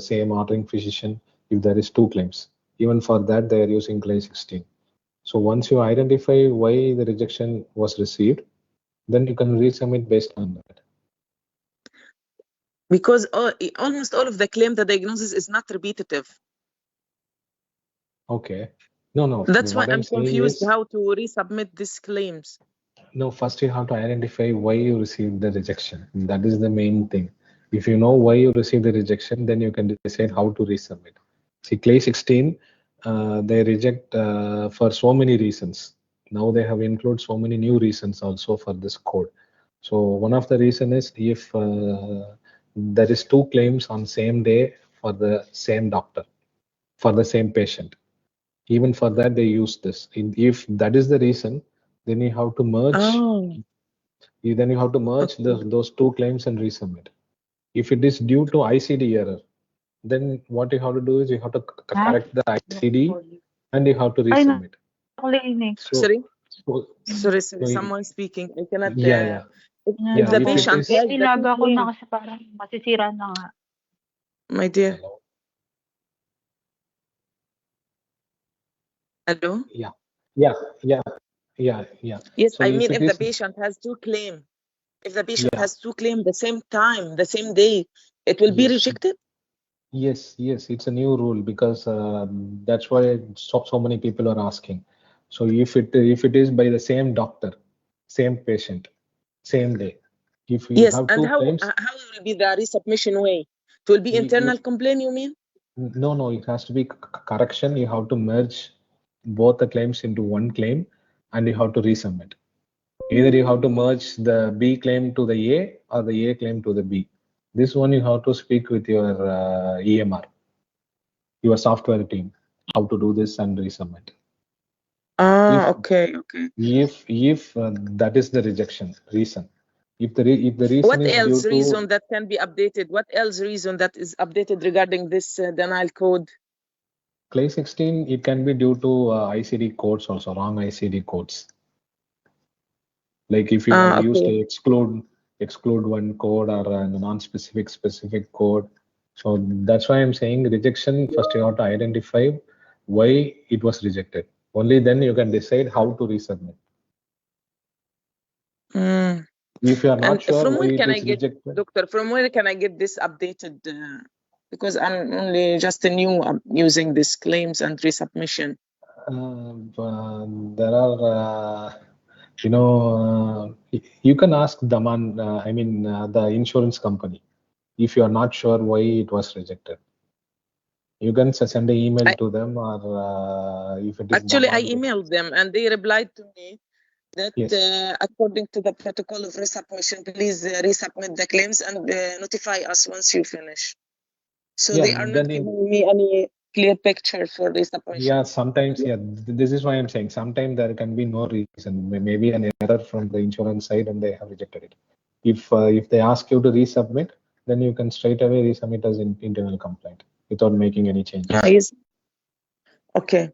same ordering physician, if there is two claims. Even for that, they are using class 16. So once you identify why the rejection was received, then you can resubmit based on that. Because almost all of the claim, the diagnosis is not repetitive. Okay. No. That's why I'm confused how to resubmit these claims. No, first you have to identify why you received the rejection. That is the main thing. If you know why you received the rejection, then you can decide how to resubmit. See, class 16, they reject for so many reasons. Now they have included so many new reasons also for this code. So one of the reason is if there is two claims on same day for the same doctor, for the same patient. Even for that, they use this. If that is the reason, then you have to merge. Then you have to merge those two claims and resubmit. If it is due to ICD error, then what you have to do is you have to correct the ICD and you have to resubmit. Sorry, someone speaking. I cannot. Yeah. If the patient has the claim. My dear. Hello? Yeah. Yes, so I mean, if the patient has two claims, if the patient has two claims the same time, the same day, it will be rejected? Yes, it's a new rule because that's why so many people are asking. So if it is by the same doctor, same patient, same day, if you have two claims, how will be the resubmission way? It will be internal complaint, you mean? No, it has to be correction. You have to merge both the claims into one claim and you have to resubmit. Either you have to merge the B claim to the A or the A claim to the B. This one you have to speak with your EMR, your software team, how to do this and resubmit. Okay. If that is the rejection reason. If the reason what is else due reason to that can be updated? What else reason that is updated regarding this denial code? Clay 16, it can be due to ICD codes also, wrong ICD codes. Like if you have used to exclude one code or a non-specific specific code. So that's why I'm saying rejection, first you have to identify why it was rejected. Only then you can decide how to resubmit. If you are not sure from why where it can is I get, rejected, Doctor, from where can I get this updated? Because I'm only just new using these claims and resubmission. there are, you can ask Daman, the insurance company, if you are not sure why it was rejected. You can send an email to them, or if it is actually, Daman, I emailed them and they replied to me that according to the protocol of resubmission, please resubmit the claims and notify us once you finish. So they are not giving me any clear picture for resubmission. Yeah, sometimes, this is why I'm saying sometimes there can be no reason, maybe an error from the insurance side and they have rejected it. If they ask you to resubmit, then you can straight away resubmit as internal complaint without making any changes. Okay.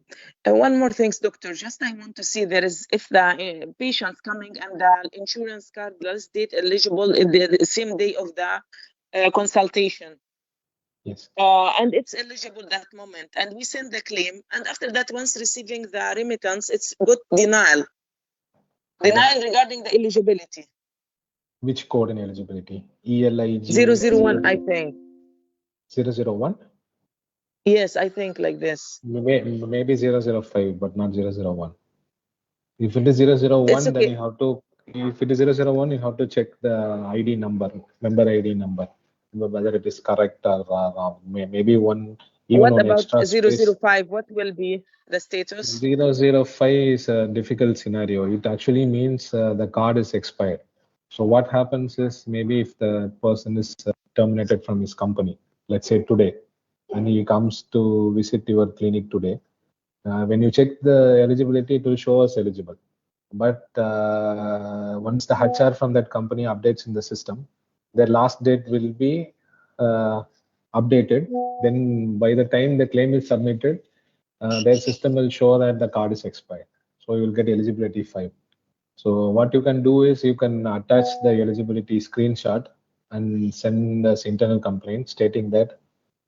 One more thing, doctor. Just I want to see there is if the patient's coming and the insurance card last date eligible in the same day of the consultation. Yes. And it's eligible that moment, and we send the claim, and after that, once receiving the remittance, it's got denial. Denial regarding the eligibility. Which code in eligibility? ELIG 001, I think. 001? Yes, I think like this. Maybe 005, but not 001. If it is 001, then you have to, if it is 001, you have to check the ID number, member ID number, whether it is correct or wrong. Maybe one, even what one about extra 005? What will be the status? 005 is a difficult scenario. It actually means the card is expired. So what happens is, maybe if the person is terminated from his company, let's say today, and he comes to visit your clinic today, when you check the eligibility, it will show us eligible. But once the HR from that company updates in the system, their last date will be updated. Then by the time the claim is submitted, their system will show that the card is expired. So you will get eligibility 5. So what you can do is you can attach the eligibility screenshot and send us internal complaint stating that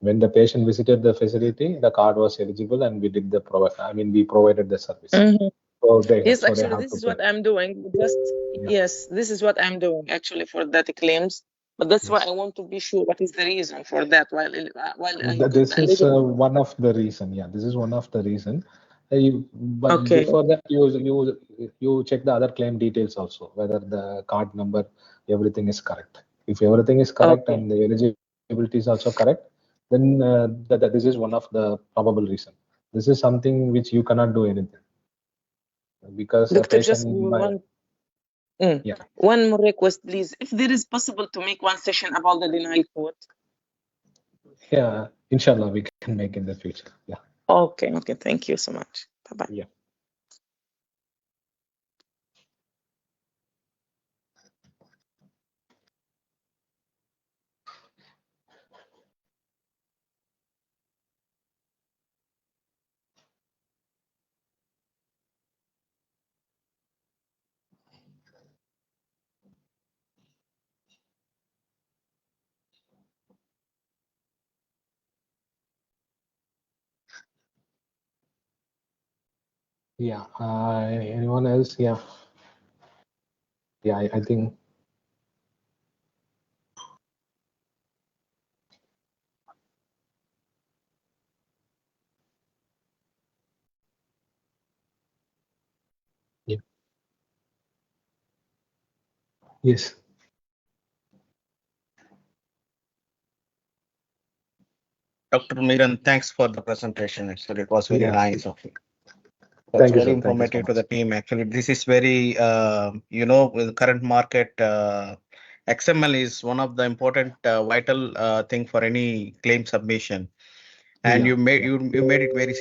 when the patient visited the facility, the card was eligible and we did the we provided the service. So yes, actually, this is what I'm doing. Just yes, this is what I'm doing actually for that claims. But that's why I want to be sure what is the reason for that. While this is one of the reason. Yeah, this is one of the reason. But before that, you check the other claim details also, whether the card number, everything is correct. If everything is correct and the eligibility is also correct, then this is one of the probable reason. This is something which you cannot do anything, because Doctor, just one more request, please. If there is possible to make one session about the denial code. Yeah, inshallah, we can make in the future. Yeah. Okay. Thank you so much. Bye-bye. Yeah. Yeah. Anyone else? Yeah. Yeah, I think. Yeah. Yes. Dr. Miran, thanks for the presentation. Actually, it was very nice of you. That's very informative to the team. Actually, this is very, with the current market, XML is one of the important vital thing for any claim submission, and you made it very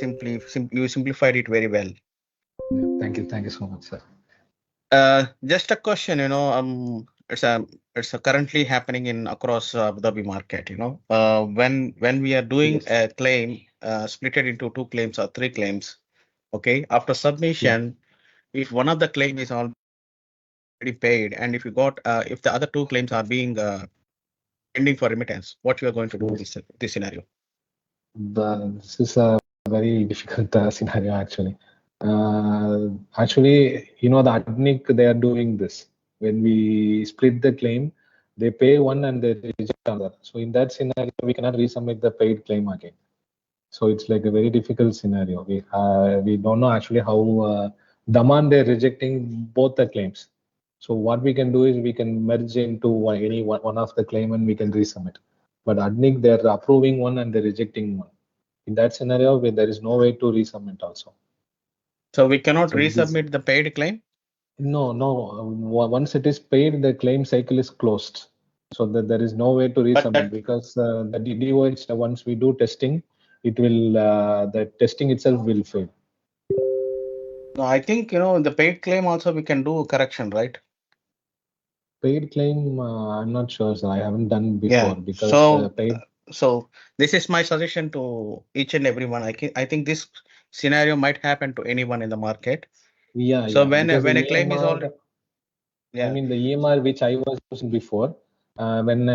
you simplified it very well. Thank you so much, sir. Just a question, it's currently happening in across Abu Dhabi market. When we are doing a claim, split it into 2 claims or 3 claims. Okay, after submission, if one of the claim is already paid, and if if the other 2 claims are being pending for remittance, what you are going to do in this scenario? This is a very difficult scenario actually. Actually, the ADNIC, they are doing this. When we split the claim, they pay one and they reject another. So in that scenario, we cannot resubmit the paid claim again. So it's like a very difficult scenario. We don't know actually how Daman, they're rejecting both the claims. So what we can do is we can merge into any one of the claim and we can resubmit. But ADNIC, they're approving one and they're rejecting one. In that scenario, there is no way to resubmit also. So we cannot resubmit the paid claim? No. Once it is paid, the claim cycle is closed. So that there is no way to resubmit because the DOH, once we do testing, it will the testing itself will fail. No, I think the paid claim also we can do correction, right? Paid claim, I'm not sure, sir. I haven't done before because paid. So this is my suggestion to each and everyone. I think this scenario might happen to anyone in the market. Yeah. So when a EMR, claim is already, I mean the EMR which I was using before, when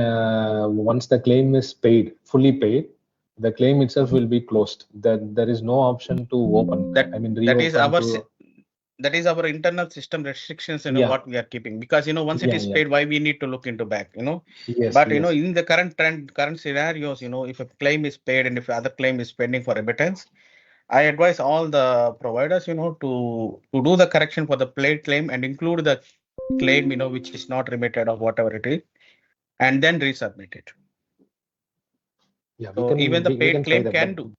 once the claim is paid, fully paid, the claim itself will be closed. There is no option to open. That is our internal system restrictions, what we are keeping, because once it is paid, why we need to look into back, Yes, but in the current scenarios, if a claim is paid and if other claim is pending for remittance, I advise all the providers, to do the correction for the paid claim and include the claim, which is not remitted or whatever it is, and then resubmit it. Yeah, so even the paid claim can do.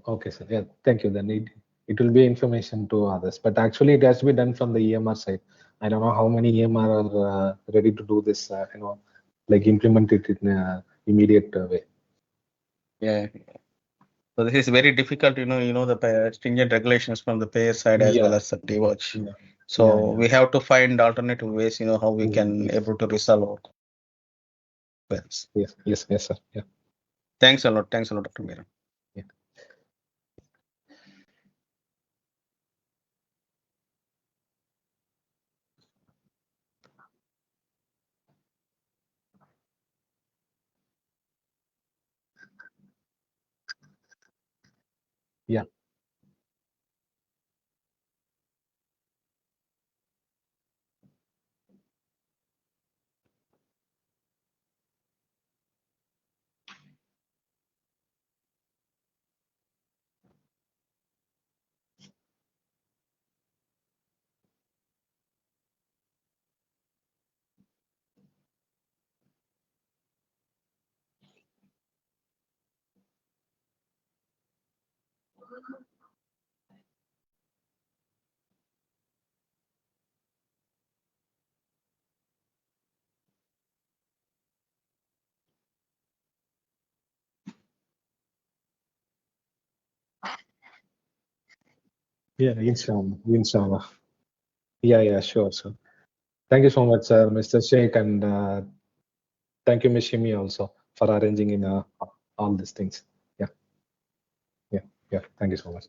Okay, sir. Yeah, thank you. Then it will be information to others, but actually it has to be done from the EMR side. I don't know how many EMR are ready to do this. Like implement it in an immediate way. Yeah. So this is very difficult. The stringent regulations from the payer side as well as the DOH. So we have to find alternative ways. How we can able to resolve. Yes, sir. Yeah. Thanks a lot, Dr. Meera. Yeah. Yeah. Yeah, inshallah. Yeah, sure. Thank you so much, Mr. Sheikh, and thank you, Ms. Shimi, also for arranging in all these things. Yeah. Thank you so much.